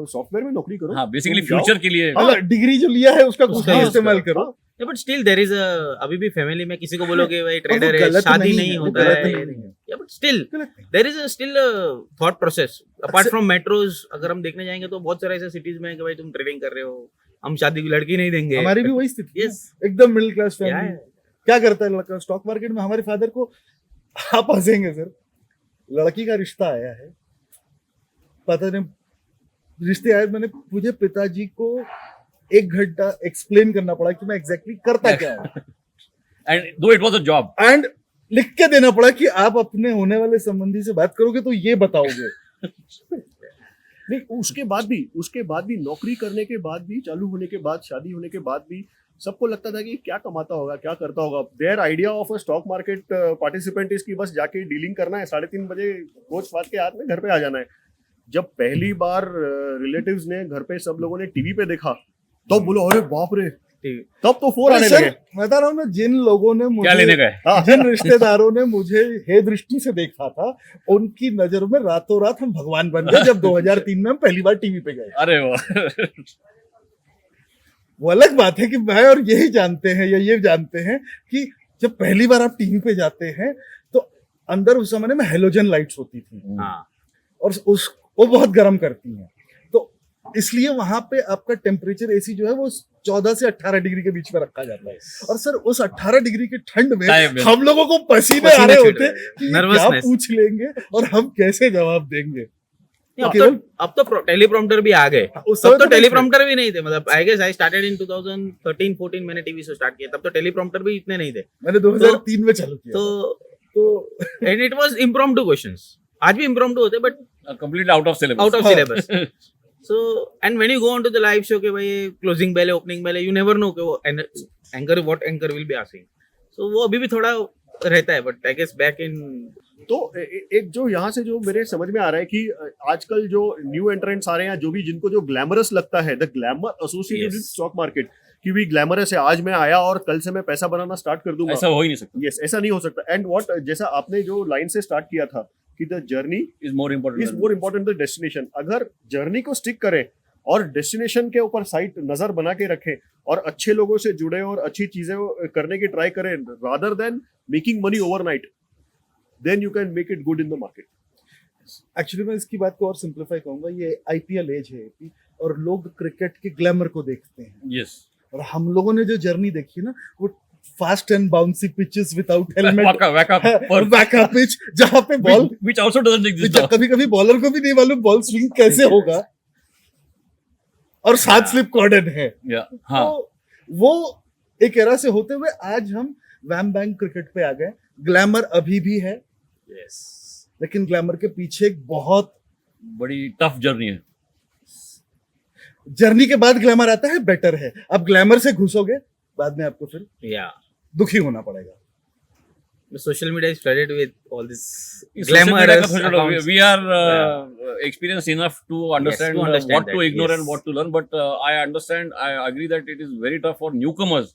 सॉफ्टवेयर में नौकरी करो. हाँ, बेसिकली तुम जाओ. फ्यूचर के लिए. डिग्री जो लिया है उसका कुछ उसका use इस्तेमाल करो. करो. बट स्टिल देयर इज अभी भी फैमिली में किसी को बोलोगे भाई ट्रेडर है, गलत शादी नहीं नहीं है, वो होता गलत है. नहीं है. बट स्टिल गलत नहीं. There is still thought process apart from metros. अगर हम देखने जाएंगे तो बहुत सारे ऐसे सिटीज में है कि भाई तुम ट्रेडिंग कर रहे हो, हम शादी की लड़की नहीं देंगे. हमारी भी वही स्थिति है. Yes. एकदम मिडिल क्लास क्या फैमिली. है? क्या करता है लड़का स्टॉक मार्केट में? हमारे फादर को आप हंसेंगे सर, लड़की का रिश्ता आया है, पता नहीं रिश्ते आए, मैंने मुझे पिताजी को 1 घंटा एक्सप्लेन करना पड़ा कि मैं एग्जैक्टली करता क्या हूँ. एंड दो it was a job. And लिख के देना पड़ा कि आप अपने होने वाले संबंधी से बात करोगे तो ये बताओगे. नहीं, उसके बाद भी नौकरी करने के बाद भी, चालू होने के बाद, शादी होने के बाद भी सबको लगता था कि क्या कमाता होगा, क्या करता होगा. Their idea of a stock market participant is कि बस जाके डीलिंग करना है, 3:30 बजे कोच फाद के हाथ में घर पे आ जाना है. जब पहली बार रिलेटिव्स ने घर पे सब लोगों ने टीवी पे देखा तो बोलो अरे बाप रे, तब तो 4 आने सर, लगे. मैं बता रहा हूँ ना, जिन लोगों ने क्या लेने मुझे गए? जिन रिश्तेदारों ने मुझे हे दृष्टि से देखा था, उनकी नजर में रातों रात हम भगवान बन गए जब 2003 में हम पहली बार टीवी पे गए. अरे वाह. वो अलग बात है कि मैं और यही जानते हैं या ये जानते हैं कि जब पहली बार आप टीवी पे जाते हैं तो अंदर उस जमाने में हेलोजन लाइट्स होती थी हाँ. और वो बहुत गर्म करती हैं, तो इसलिए वहां पे आपका टेम्परेचर एसी जो है वो 14 से 18 डिग्री के बीच में रखा जाता है. और सर उस 18 डिग्री के ठंड में हम लोगों को पसीने आ रहे होते कि क्या Nervousness. पूछ लेंगे और हम कैसे जवाब देंगे. अब तो टेलीप्रॉम्प्टर भी आ गए. उस तब समय तो तो टेलीप्रॉम्प्टर भी नहीं थे. मतलब I guess I started in 2013-14 मैंने टीवी से स्टार्ट किया. तब तो टेलीप्रॉम्प्टर भी इतने नहीं थे. मैंने 2003 में चालू किया. तो and it was impromptu questions. आज भी इम्प्रॉम्प्टू होते but completely out of syllabus. Out of syllabus. So and when you go on to the live show के भाई क्लोजिंग बेल है, ओपनिंग बेल है, you never know कि वो anchor what anchor will be asking. So वो अभी भी थोड़ा रहता है but I guess back in. तो एक जो यहाँ से जो मेरे समझ में आ रहा है कि आजकल जो न्यू एंट्रेंट्स आ रहे हैं, जो भी जिनको जो ग्लैमरस लगता है, the glamour associated with stock market, कि भी ग्लैमरस है, आज मैं आया और कल से मैं पैसा बनाना स्टार्ट कर दूंगा. ऐसा हो ही नहीं सकता. यस, ऐसा नहीं हो सकता. एंड व्हाट, जैसा आपने जो लाइन से स्टार्ट किया था कि the journey is more important the destination. अगर जर्नी को स्टिक करें और डेस्टिनेशन के ऊपर साइट नजर बना के रखें और अच्छे लोगों से जुड़े और अच्छी चीजें करने की ट्राई करें rather than making money overnight, then you can make it good in the market. Actually मैं इसकी बात को और सिंप्लीफाई करूंगा. ये आईपीएल एज है और लोग क्रिकेट के ग्लैमर को देखते हैं. यस. और हम लोगों ने जो जर्नी देखी ना, वो fast and bouncy pitches without helmet, वैका पिच जहां पे ball which also doesn't exist now. कभी कभी बॉलर को भी नहीं मालूम बॉल स्विंग कैसे होगा और 7 स्लिप कॉर्डन है. हाँ. तो वो एक एरा से होते हुए आज हम वैम बैंक क्रिकेट पे आ गए. ग्लैमर अभी भी है, Yes. लेकिन ग्लैमर के पीछे एक बहुत बड़ी टफ जर्नी है. जर्नी के बाद ग्लैमर आता है, बेटर है. अब ग्लैमर से घुसोगे, बाद में आपको फिर Yeah. दुखी होना पड़ेगा. The social media is flooded with all this Social media glamorous का थोड़ा accounts. we are experienced enough to understand, to understand what to that, ignore yes. and what to learn, but I understand, I agree that it is very tough for newcomers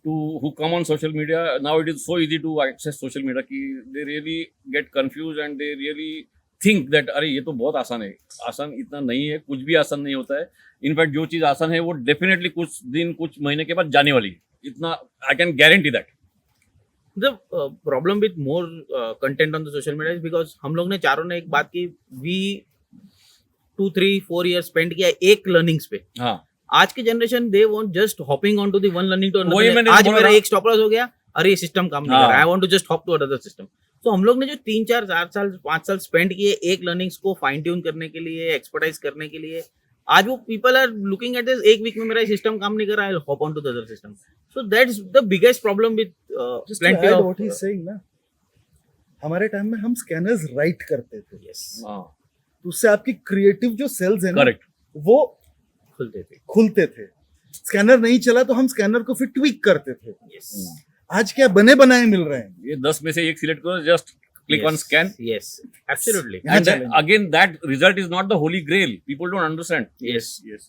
who come on social media. Now it is so easy to access social media कि they really get confused and they really think that अरे ये तो बहुत आसान है. आसान इतना नहीं है, कुछ भी आसान नहीं होता है. इनफैक्ट जो चीज आसान है वो डेफिनेटली कुछ दिन कुछ महीने के बाद जाने वाली है. इतना I can guarantee that. The problem with more content on the social media is because हम लोग ने चारों ने एक बात की, we 2-3-4 years spend किया एक learnings पे. हाँ. आज की generation they want just hopping on to the one learning to वही मैंने आज बोला मेरा ना. एक स्टॉप लॉस हो गया, अरे ये सिस्टम काम नहीं कर रहा, I want to just hop to another system. तो हम लोग ने जो 3-4 साल स्पेंड किए एक लर्निंग्स को फाइन ट्यून करने के लिए, एक्सपर्टाइज करने के लिए, आज वो people are looking at this, एक वीक में मेरा सिस्टम काम नहीं कर रहा है, hop on to the other system. So that's the biggest problem with Just to plenty add of what he's saying ना, हमारे टाइम में हम स्कैनर्स राइट करते थे, yes, हाँ, तो उससे आपकी क्रिएटिव जो सेल्स है ना, करेक्ट, वो खुलते थे, खुलते थे. स्कैनर नहीं चला तो हम स्कैनर को फिर ट्वीक करते थे. yes, आज क्या बने बनाए मिल रहे हैं. ये 10 में से एक सिलेक्ट करो, just click on yes, scan, yes, absolutely, Yeah. and then challenge. again that result is not the holy grail. People don't understand. yes, yes.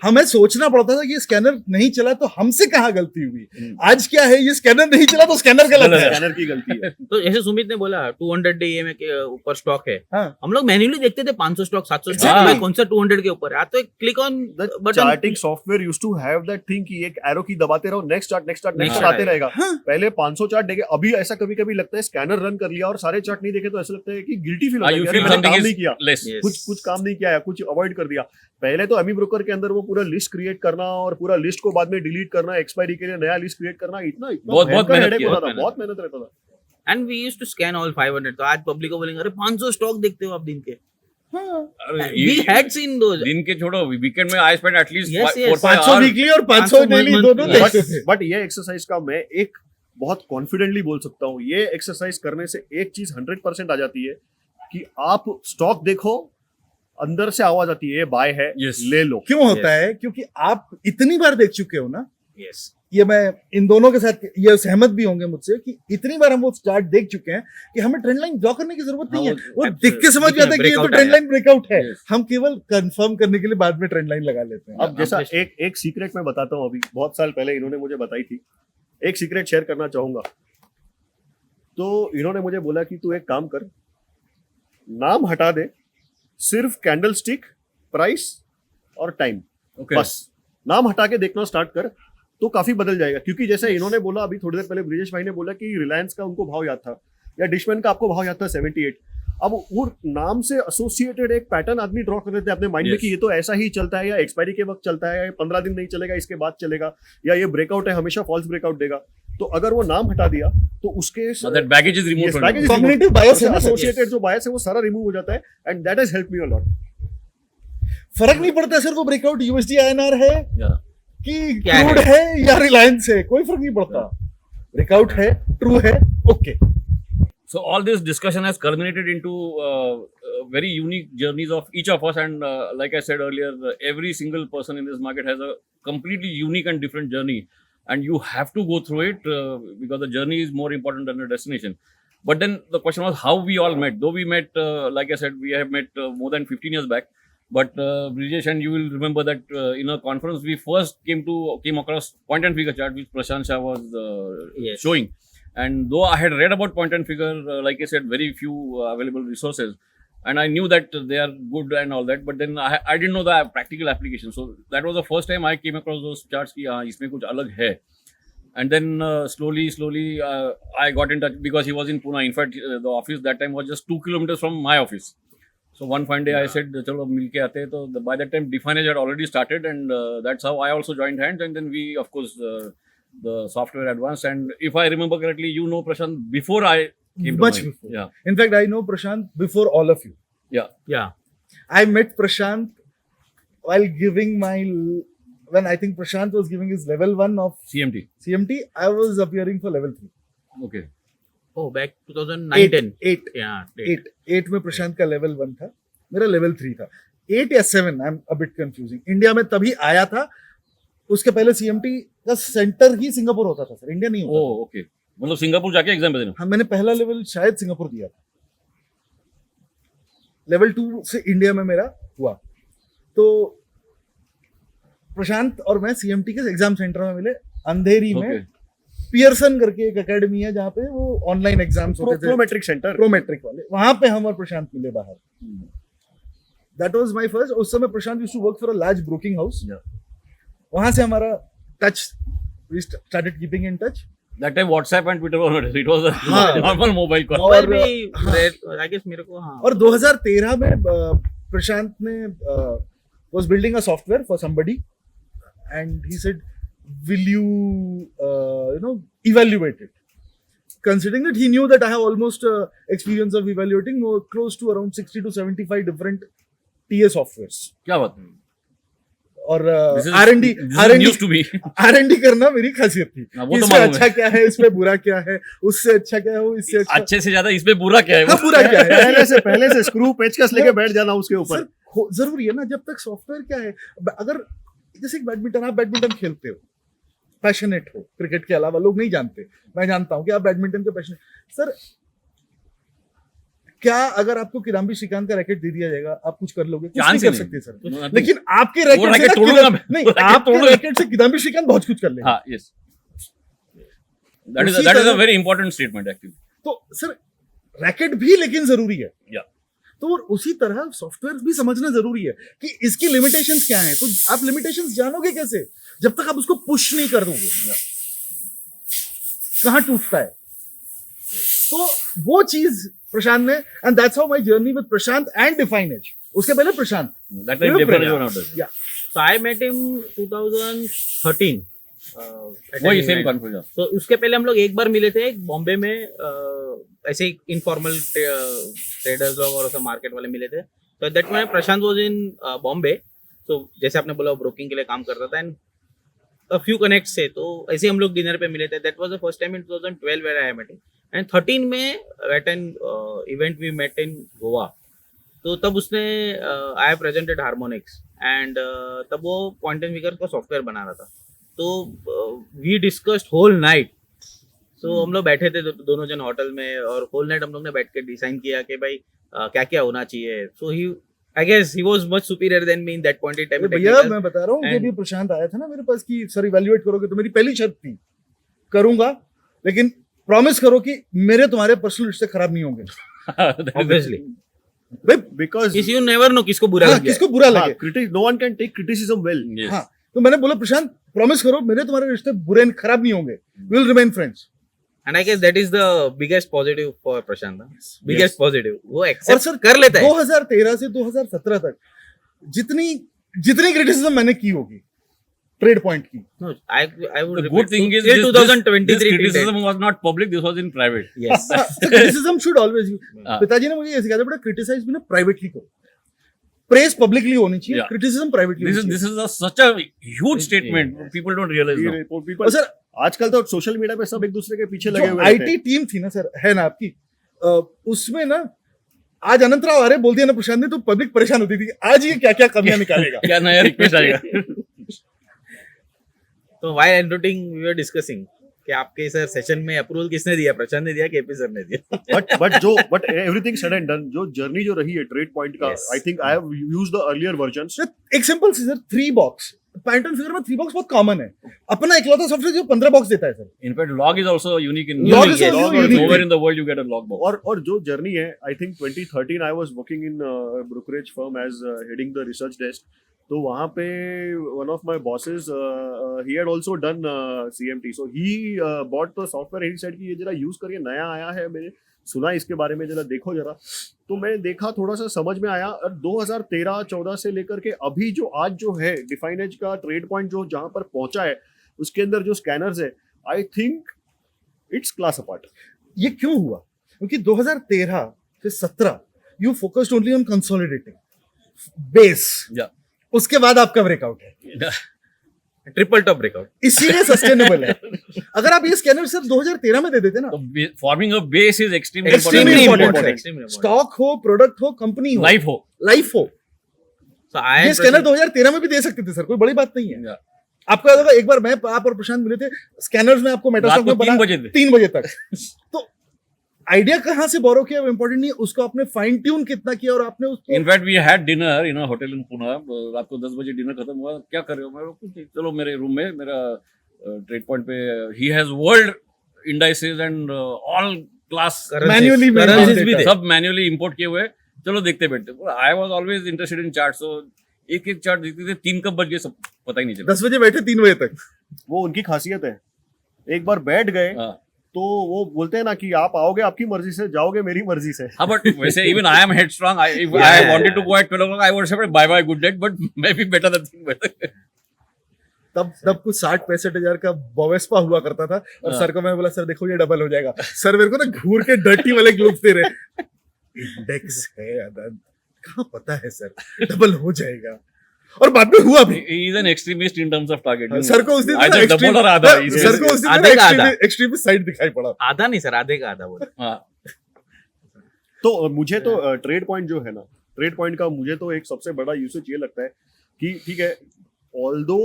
हमें सोचना पड़ता था कि ये स्कैनर नहीं चला तो हमसे कहाँ गलती हुई. हम्म. आज क्या है, ये स्कैनर नहीं चला तो स्कैनर गलत है. स्कैनर की गलती है. तो जैसे सुमित ने बोला 200 DMA के ऊपर स्टॉक है, हाँ. हम लोग मैन्युअली देखते थे 500 स्टॉक 700 स्टॉक Exactly. भाई कौन सा 200 के ऊपर है, आज तो एक click on The button, charting software used to have that thing कि एक arrow की दबाते रहो, next chart Next आते chart रहेगा. हाँ. पहले 500 चार्ट देखे, अभी ऐसा कभी कभी लगता है स्कैनर रन कर लिया और सारे चार्ट नहीं देखे तो ऐसा लगता है कि गिल्टी फील होता है You कि feel अरे मैंने something काम is नहीं किया, less. Yes. कुछ काम नहीं किया है, कुछ अवॉइड कर दिया. पहले तो एमी ब्रोकर के अंदर वो पूरा लिस्ट क्रिएट करना और पूरा लिस्ट को बाद में डिलीट करना, एक्सपायरी के लिए नया लिस्ट क्रिएट करना, इतना बहुत भयंकर मेहनत headache किया, होता था, बहुत बहुत मेहनत रहता था. And we used to scan all 500. तो आज पब्लिक को बोलेंगे अरे 500 स्टॉक देखते हो आप दिन के. हाँ. We had seen those. दिन के छोड़ो, वीकेंड में I spend at least Yes, yes. 4-5 500 hours. Weekly और 500 500 डेली monthly. दोनों देखते थे. बट ये एक्सरसाइज का मैं एक बहुत कॉन्फिडेंटली बोल सकता हूँ, ये एक्सरसाइज करने से एक चीज 100% आ जाती है कि आप स्टॉक देखो, अंदर से आवाज आती है ये बाय है, Yes. ले लो. क्यों होता है? क्योंकि आप इतनी बार देख चुके हो ना. Yes. ये मैं इन दोनों के साथ ये सहमत भी होंगे मुझसे कि इतनी बार हम वो चार्ट देख चुके हैं कि हमें ट्रेंड लाइन ड्रॉ करने की जरूरत नहीं है. हाँ, वो absolutely. देख के समझ दिखना, जाता है कि ये तो breakout ट्रेंड आया. लाइन ब्रेकआउट है. Yes. हम केवल कंफर्म करने के लिए बाद में ट्रेंड लाइन लगा लेते हैं. अब जैसा अब एक सीक्रेट मैं बताता हूँ, अभी बहुत साल पहले इन्होंने मुझे बताई थी, एक सीक्रेट शेयर करना चाहूंगा. तो इन्होंने मुझे बोला कि तू एक काम कर, नाम हटा दे, सिर्फ कैंडल स्टिक, प्राइस और टाइम, Okay. बस नाम हटा के देखना स्टार्ट कर तो काफी बदल जाएगा. क्योंकि जैसे इन्होंने बोला अभी थोड़ी देर पहले, ब्रिजेश भाई ने बोला कि रिलायंस का उनको भाव याद था या डिशमैन का आपको भाव याद था 78. अब वो नाम से एसोसिएटेड एक पैटर्न आदमी ड्रॉ कर देते हैं अपने माइंड में Yes. कि ये तो ऐसा ही चलता है, या एक्सपायरी के वक्त चलता है, या 15 दिन नहीं चलेगा इसके बाद चलेगा, या ये ब्रेकआउट है हमेशा फॉल्स ब्रेकआउट देगा. तो अगर वो नाम हटा दिया तो उसके Now that baggage is removed Yes, from baggage you. is Cognitive bias है ना. एसोसिएटेड जो बायस है वो सारा रिमूव हो जाता है, and that has helped me a lot. फर्क नहीं पड़ता सर वो ब्रेकआउट यूएसडी आईएनआर है Yeah. कि क्या क्रूड है? है या रिलायंस है, कोई फर्क नहीं पड़ता. ब्रेकआउट है, ट्रू है, okay. So all this discussion has culminated into very unique journeys of each of us, and like I said earlier, every single person in this market has a completely unique and different journey, and you have to go through it because the journey is more important than the destination. But then the question was how we all met. Though we met, like I said, we have met more than 15 years back. But Brijesh, and you will remember that in a conference we first came across point and figure chart which Prashant Shah was Yes. showing. And though I had read about point and figure, like I said, very few available resources, and I knew that they are good and all that, but then I didn't know the practical application. So that was the first time I came across those charts कि हाँ इसमें कुछ अलग है. And then slowly I got in touch because he was in Pune. In fact, the office that time was just 2 kilometers from my office. So one fine day I said, "चलो मिलके आते हैं." तो by that time Definedge had already started, and that's how I also joined hands. And then we, of course, the software advanced. And if I remember correctly, you know Prashant before I came to Much mind. before. Yeah, In fact, I know Prashant before all of you. yeah. Yeah. I met Prashant while giving when I think Prashant was giving his level 1 of CMT. CMT, I was appearing for level 3. Okay. Oh, back 2009-10. 8 Yeah. 8 में प्रशांत का level 1 था, मेरा level 3 था. 8 या 7, I am a bit confusing. India में तभी आया था, उसके पहले सीएमटी का सेंटर ही सिंगापुर होता था सर, इंडिया नहीं होता. Oh, okay. मतलब सिंगापुर जाके एग्जाम देना. हाँ, मैंने पहला लेवल शायद सिंगापुर दिया था. लेवल 2 से इंडिया में मेरा हुआ. तो प्रशांत और मैं सीएमटी के एग्जाम सेंटर में मिले, अंधेरी में. Okay. पियर्सन करके एक एकेडमी है जहाँ पे वो ऑनलाइन एग्जाम्स होते थे, प्रोमेट्रिक सेंटर, प्रोमेट्रिक वाले. वहां पे हम और प्रशांत मिले बाहर. That was my first. उस समय Prashant used to work for a large broking house. Yeah. वहां से हमारा touch, we started keeping in touch. That time WhatsApp and Twitter were not there. It was a हाँ. normal mobile call. और- Mobile भी I guess मेरे को हाँ. और 2013 में प्रशांत ने was building a software for somebody and he said, will you evaluate it? Considering that he knew that I have almost experience of evaluating more close to around 60 to 75 different TA softwares. क्या बात है? और This is- R&D this is news to me. R&D करना मेरी खासियत थी। हाँ, वो तो इसमें मालूम अच्छा क्या है, इसमें बुरा क्या है, उससे अच्छा क्या है, वो इससे अच्छा अच्छे से ज्यादा इसमें बुरा क्या है हाँ, बुरा क्या है। पहले से स्क्रू पेचकस लेके बैठ जाना उसके ऊपर। सर जरूरी है ना, जब तक सॉफ्टवेयर क्या है, अगर जैसे बैडमिंटन, आप बैडमिंटन खेलते हो, पैशनेट हो, क्रिकेट के अलावा लोग नहीं जानते, मैं जानता हूं कि आप बैडमिंटन के पैशनेट। सर क्या अगर आपको किदाम्बी श्रीकांत का रैकेट दे दिया जाएगा, आप कुछ कर लोगे? कुछ चांस नहीं ही कर नहीं। सकते सर। No, लेकिन आपके वो रैकेट रैकेट से तोड़ूंगा मैं। नहीं, वो रैकेट आपके तोड़ूंगा। रैकेट से किदाम्बी श्रीकांत बहुत कुछ कर लेगा। हाँ, yes. That is उसी a तरह- very important statement actually. तो सर रैकेट भी लेकिन जरूरी है। Yeah. तो और उसी तरह सॉफ्टवेयर भी समझना जरूरी है कि इसकी लिमिटेशंस क्या हैं। तो आप लिमिटेशंस जानोगे कैसे? जब तक आप उसको पुश नहीं कर दोगे। कहां टूटता है? तो वो चीज प्रशांत ने, and that's how my journey with Prashant and Definedge. उसके पहले प्रशांत, That time Definedge was not there. या So I met him 2013. at an वही same event. confusion. तो उसके पहले हम लोग एक बार मिले थे बॉम्बे में, ऐसे ही इनफॉर्मल ट्रेडर्स लोग और मार्केट वाले मिले थे। तो दैट में प्रशांत वाज इन बॉम्बे। तो जैसे आपने बोला ब्रोकिंग के लिए काम करता था, एंड a few connects से, तो ऐसे ही हम लोग डिनर पे मिले थे। That was the first time in 2012 where I met him, and 13 में at an event we met in Goa. तो तब उसने आई प्रेजेंटेड हार्मोनिक्स, एंड तब वो पॉइंट एंड फिगर का सॉफ्टवेयर बना रहा था। तो we discussed whole night. So हम लोग बैठे थे दोनों जन होटल में, और होल नाइट हम लोग ने बैठ के डिसाइन किया कि भाई क्या क्या होना चाहिए। So he I guess he was much superior then me in that point in time. भैया मैं बता रहा हूँ, जब ये प्रशांत आया था ना मेरे पास कि सर इवैल्यूएट करोगे, तो मेरी पहली शर्त थी करूंगा, लेकिन प्रॉमिस करो कि मेरे तुम्हारे पर्सनल रिश्ते खराब नहीं होंगे। Obviously because you never know किसको बुरा हाँ, लग जाए। किसको बुरा लगे। No one can take criticism well. Yes. हाँ, तो मैंने बोला प्रशांत प्रॉमिस करो मेरे तुम्हारे रिश्ते बुरे खराब नहीं होंगे, we will remain friends. And I guess that is the biggest positive for Prashant. Biggest positive वो और एक्सेप्ट सर कर लेता है। 2013 से 2017 तक जितनी क्रिटिसिज्म मैंने की होगी ट्रेड पॉइंट की, No, I would The repeat, good thing is till this 2023 till criticism was not public. This was in private. date. Yes. Criticism should always हाँ। पिताजी ने मुझे ये सिखाया था, बेटा क्रिटिसाइज भी ना प्राइवेटली करो, प्रेस पब्लिकली होनी चाहिए, Yeah. Criticism privately. This is such a huge statement. People don't realize now. People sir आजकल तो सोशल मीडिया पे सब एक दूसरे के पीछे लगे जो हुए रहते आईटी हैं। टीम थी ना सर, है ना आपकी, उसमें ना आज अनंत राव आ रहे बोल दिया ना प्रशांत ने, तो पब्लिक परेशान होती थी आज ये क्या क्या कमियां निकालेगा। क्या नया रिक्वेस्ट आएगा? तो while enrouting we were discussing कि आपके सर सेशन में अप्रूवल किसने दिया, प्रशांत ने दिया कि एपी सर ने दिया? But everything said and done, जो जर्नी जो रही है ट्रेड पॉइंट का, Yes. I think I have used the earlier versions. एक सिंपल सी सर 3 बॉक्स, पैटर्न फिगर में 3 बॉक्स बहुत कॉमन है। अपना इकलौता सॉफ्टवेयर जो 15 बॉक्स देता है sir. In fact, log is also unique in Log unique, is also yes. unique. Nowhere in the world you get a log box. और जो जर्नी है, I think 2013 I was working in brokerage firm as heading the research desk. तो वहाँ पे one of my bosses he had also done CMT, so he bought the software, he said कि ये जरा use करिए, नया आया है, मैंने सुना इसके बारे में, जरा देखो जरा। तो मैंने देखा, थोड़ा सा समझ में आया, और 2013-14 से लेकर के अभी जो आज जो है डिफाइनेज का ट्रेड पॉइंट जो जहाँ पर पहुंचा है, उसके अंदर जो स्कैनर्स है, I think it's class apart. ये क्यों हुआ? क्योंकि 2013 से 17 you focused only on consolidating base, Yeah. उसके बाद आपका ब्रेकआउट है, ट्रिपल टॉप ब्रेकआउट। इसीलिए सस्टेनेबल है। अगर आप ये स्कैनर सर 2013 में दे देते ना, So forming a base is extremely Extremely important. important. Extremely important. Stock हो, प्रोडक्ट हो, कंपनी हो, Life हो. लाइफ हो, So I ये am स्कैनर 2013 में भी दे सकते थे सर, कोई बड़ी बात नहीं है। Yeah. आपको याद होगा एक बार मैं, आप और प्रशांत मिले थे, स्कैनर्स में आपको मेटास्टॉक रात को में 3 बना बजे थे। 3 बजे तक। तो आइडिया कहाँ से बोरो किया वो इंपॉर्टेंट नहीं है, उसको आपने फाइन ट्यून कितना किया, और आपने उसको In fact, we had dinner in a hotel in Pune. रात को 10 बजे डिनर खत्म हुआ। क्या कर रहे हो? मैं कुछ नहीं, चलो मेरे रूम में, मेरा ट्रेड पॉइंट पे he has world indices and all class manually currencies भी थे। सब मैन्युअली इंपोर्ट किए हुए, चलो देखते बैठते। I was always interested in chart, so एक एक चार्ट देखते थे, 3 कब बज गए सब पता ही नहीं चला। 10 बजे बैठे 3 बजे तक। वो उनकी खासियत है, एक बार बैठ गए हाँ। तो वो बोलते हैं ना कि आप आओगे आपकी मर्जी से, जाओगे मेरी मर्जी से। हाँ, बट वैसे even I am headstrong, if I wanted to go at 12 o'clock, I would say bye bye good night, but maybe better than 3 बजे। तब कुछ 60-65 हजार का बोवेस्पा हुआ करता था, और हाँ। सर को मैं बोला सर देखो ये डबल हो जाएगा। सर मेरे को ना घूर के डर्टी वाले ग्लूब्स दे रहे, इंडेक्स है अदन, कहाँ पता है सर डबल हो जाएगा। और बाद में हुआ भी। He is an extremist in terms of target. Sir को उस दिन Either double or आधा. सर को उस दिन आधे का आधा। एक्सट्रीमिस्ट साइड दिखाई पड़ा। आधा नहीं सर, आधे का आधा बोला। हाँ. तो मुझे तो ट्रेड पॉइंट जो है ना, ट्रेड पॉइंट का मुझे तो एक सबसे बड़ा यूसेज ये लगता है कि ठीक है, although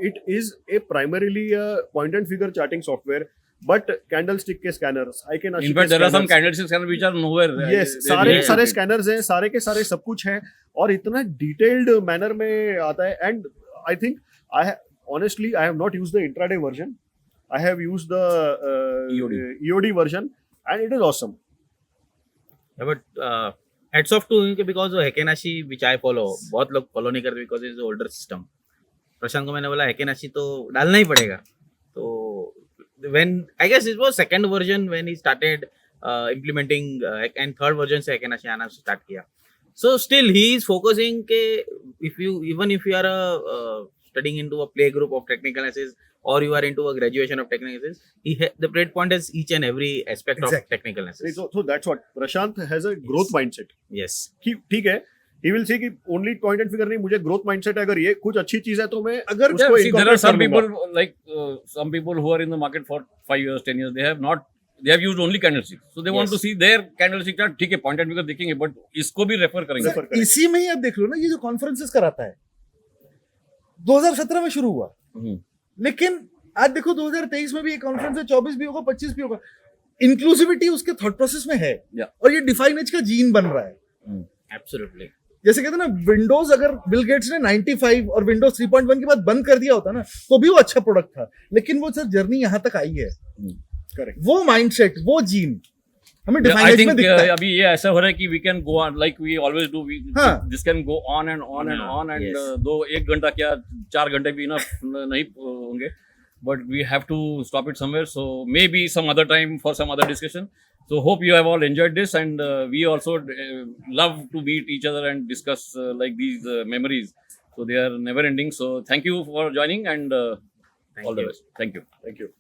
it is a primarily point and figure charting software, but candlestick के scanners, I can In fact, there are some candlestick scanners which are nowhere. Yes, सारे सारे स्कैनर्स हैं, सारे के सारे सब कुछ है और इतना डिटेल्ड मैनर में आता है। And I think honestly I have not used the intraday version. I have used the EOD version and it is awesome. Yeah, but heads off to him because वो हेकेनाशी which I follow, बहुत लोग follow नहीं करते because it's the older system. प्रशांत को मैंने बोला हेकेनाशी तो डालना ही पड़ेगा। तो when I guess it was second version when he started implementing and third version से हेकेनाशी आना start किया. So still he is focusing के if you are studying into a play group of technical analysis or you are into a graduation of technical analysis, the TradePoint has each and every aspect of technical analysis. So that's what Prashant has a growth mindset. Yes. कि ठीक है, he will say कि only point and figure नहीं, मुझे growth mindset है, अगर ये कुछ अच्छी चीज है तो मैं अगर उसको See, there are incorporate some कर लूंगा। people like some people who are in the market for 5 years, 10 years. They have used only candlesticks, so they want to see their candlestick chart. ठीक है, point and figure देखेंगे, but इसको भी refer करेंगे. Refer करेंगे। इसी में ही आप देख लो ना, ये जो कॉन्फ्रेंसेस कराता है 2017 में शुरू हुआ, लेकिन आज देखो 2023 में भी एक कॉन्फ्रेंस है, 24 भी होगा, 25 भी होगा। इंक्लूसिविटी उसके थॉट प्रोसेस में है Yeah. और ये डिफाइनेज का जीन बन रहा है। Absolutely. जैसे कहते हैं ना, विंडोज अगर बिल गेट्स ने 95 और विंडोज 3.1 के बाद बंद कर दिया होता ना, तो भी वो अच्छा प्रोडक्ट था, लेकिन वो सर जर्नी यहाँ तक आई है। करेक्ट। वो माइंडसेट, वो जीन हमें Yeah, I डिफाइनेज में think दिखता है। अभी ये ऐसा हो रहा है कि we can go on like we always do. हाँ. This can go on and on and on and Yes. दो 1 घंटा क्या 4 घंटे भी enough नहीं होंगे. But we have to stop it somewhere. So maybe some other time for some other discussion. So hope you have all enjoyed this, and we also love to meet each other and discuss like these memories. So they are never ending. So thank you for joining and all the you. best. Thank you. Thank you.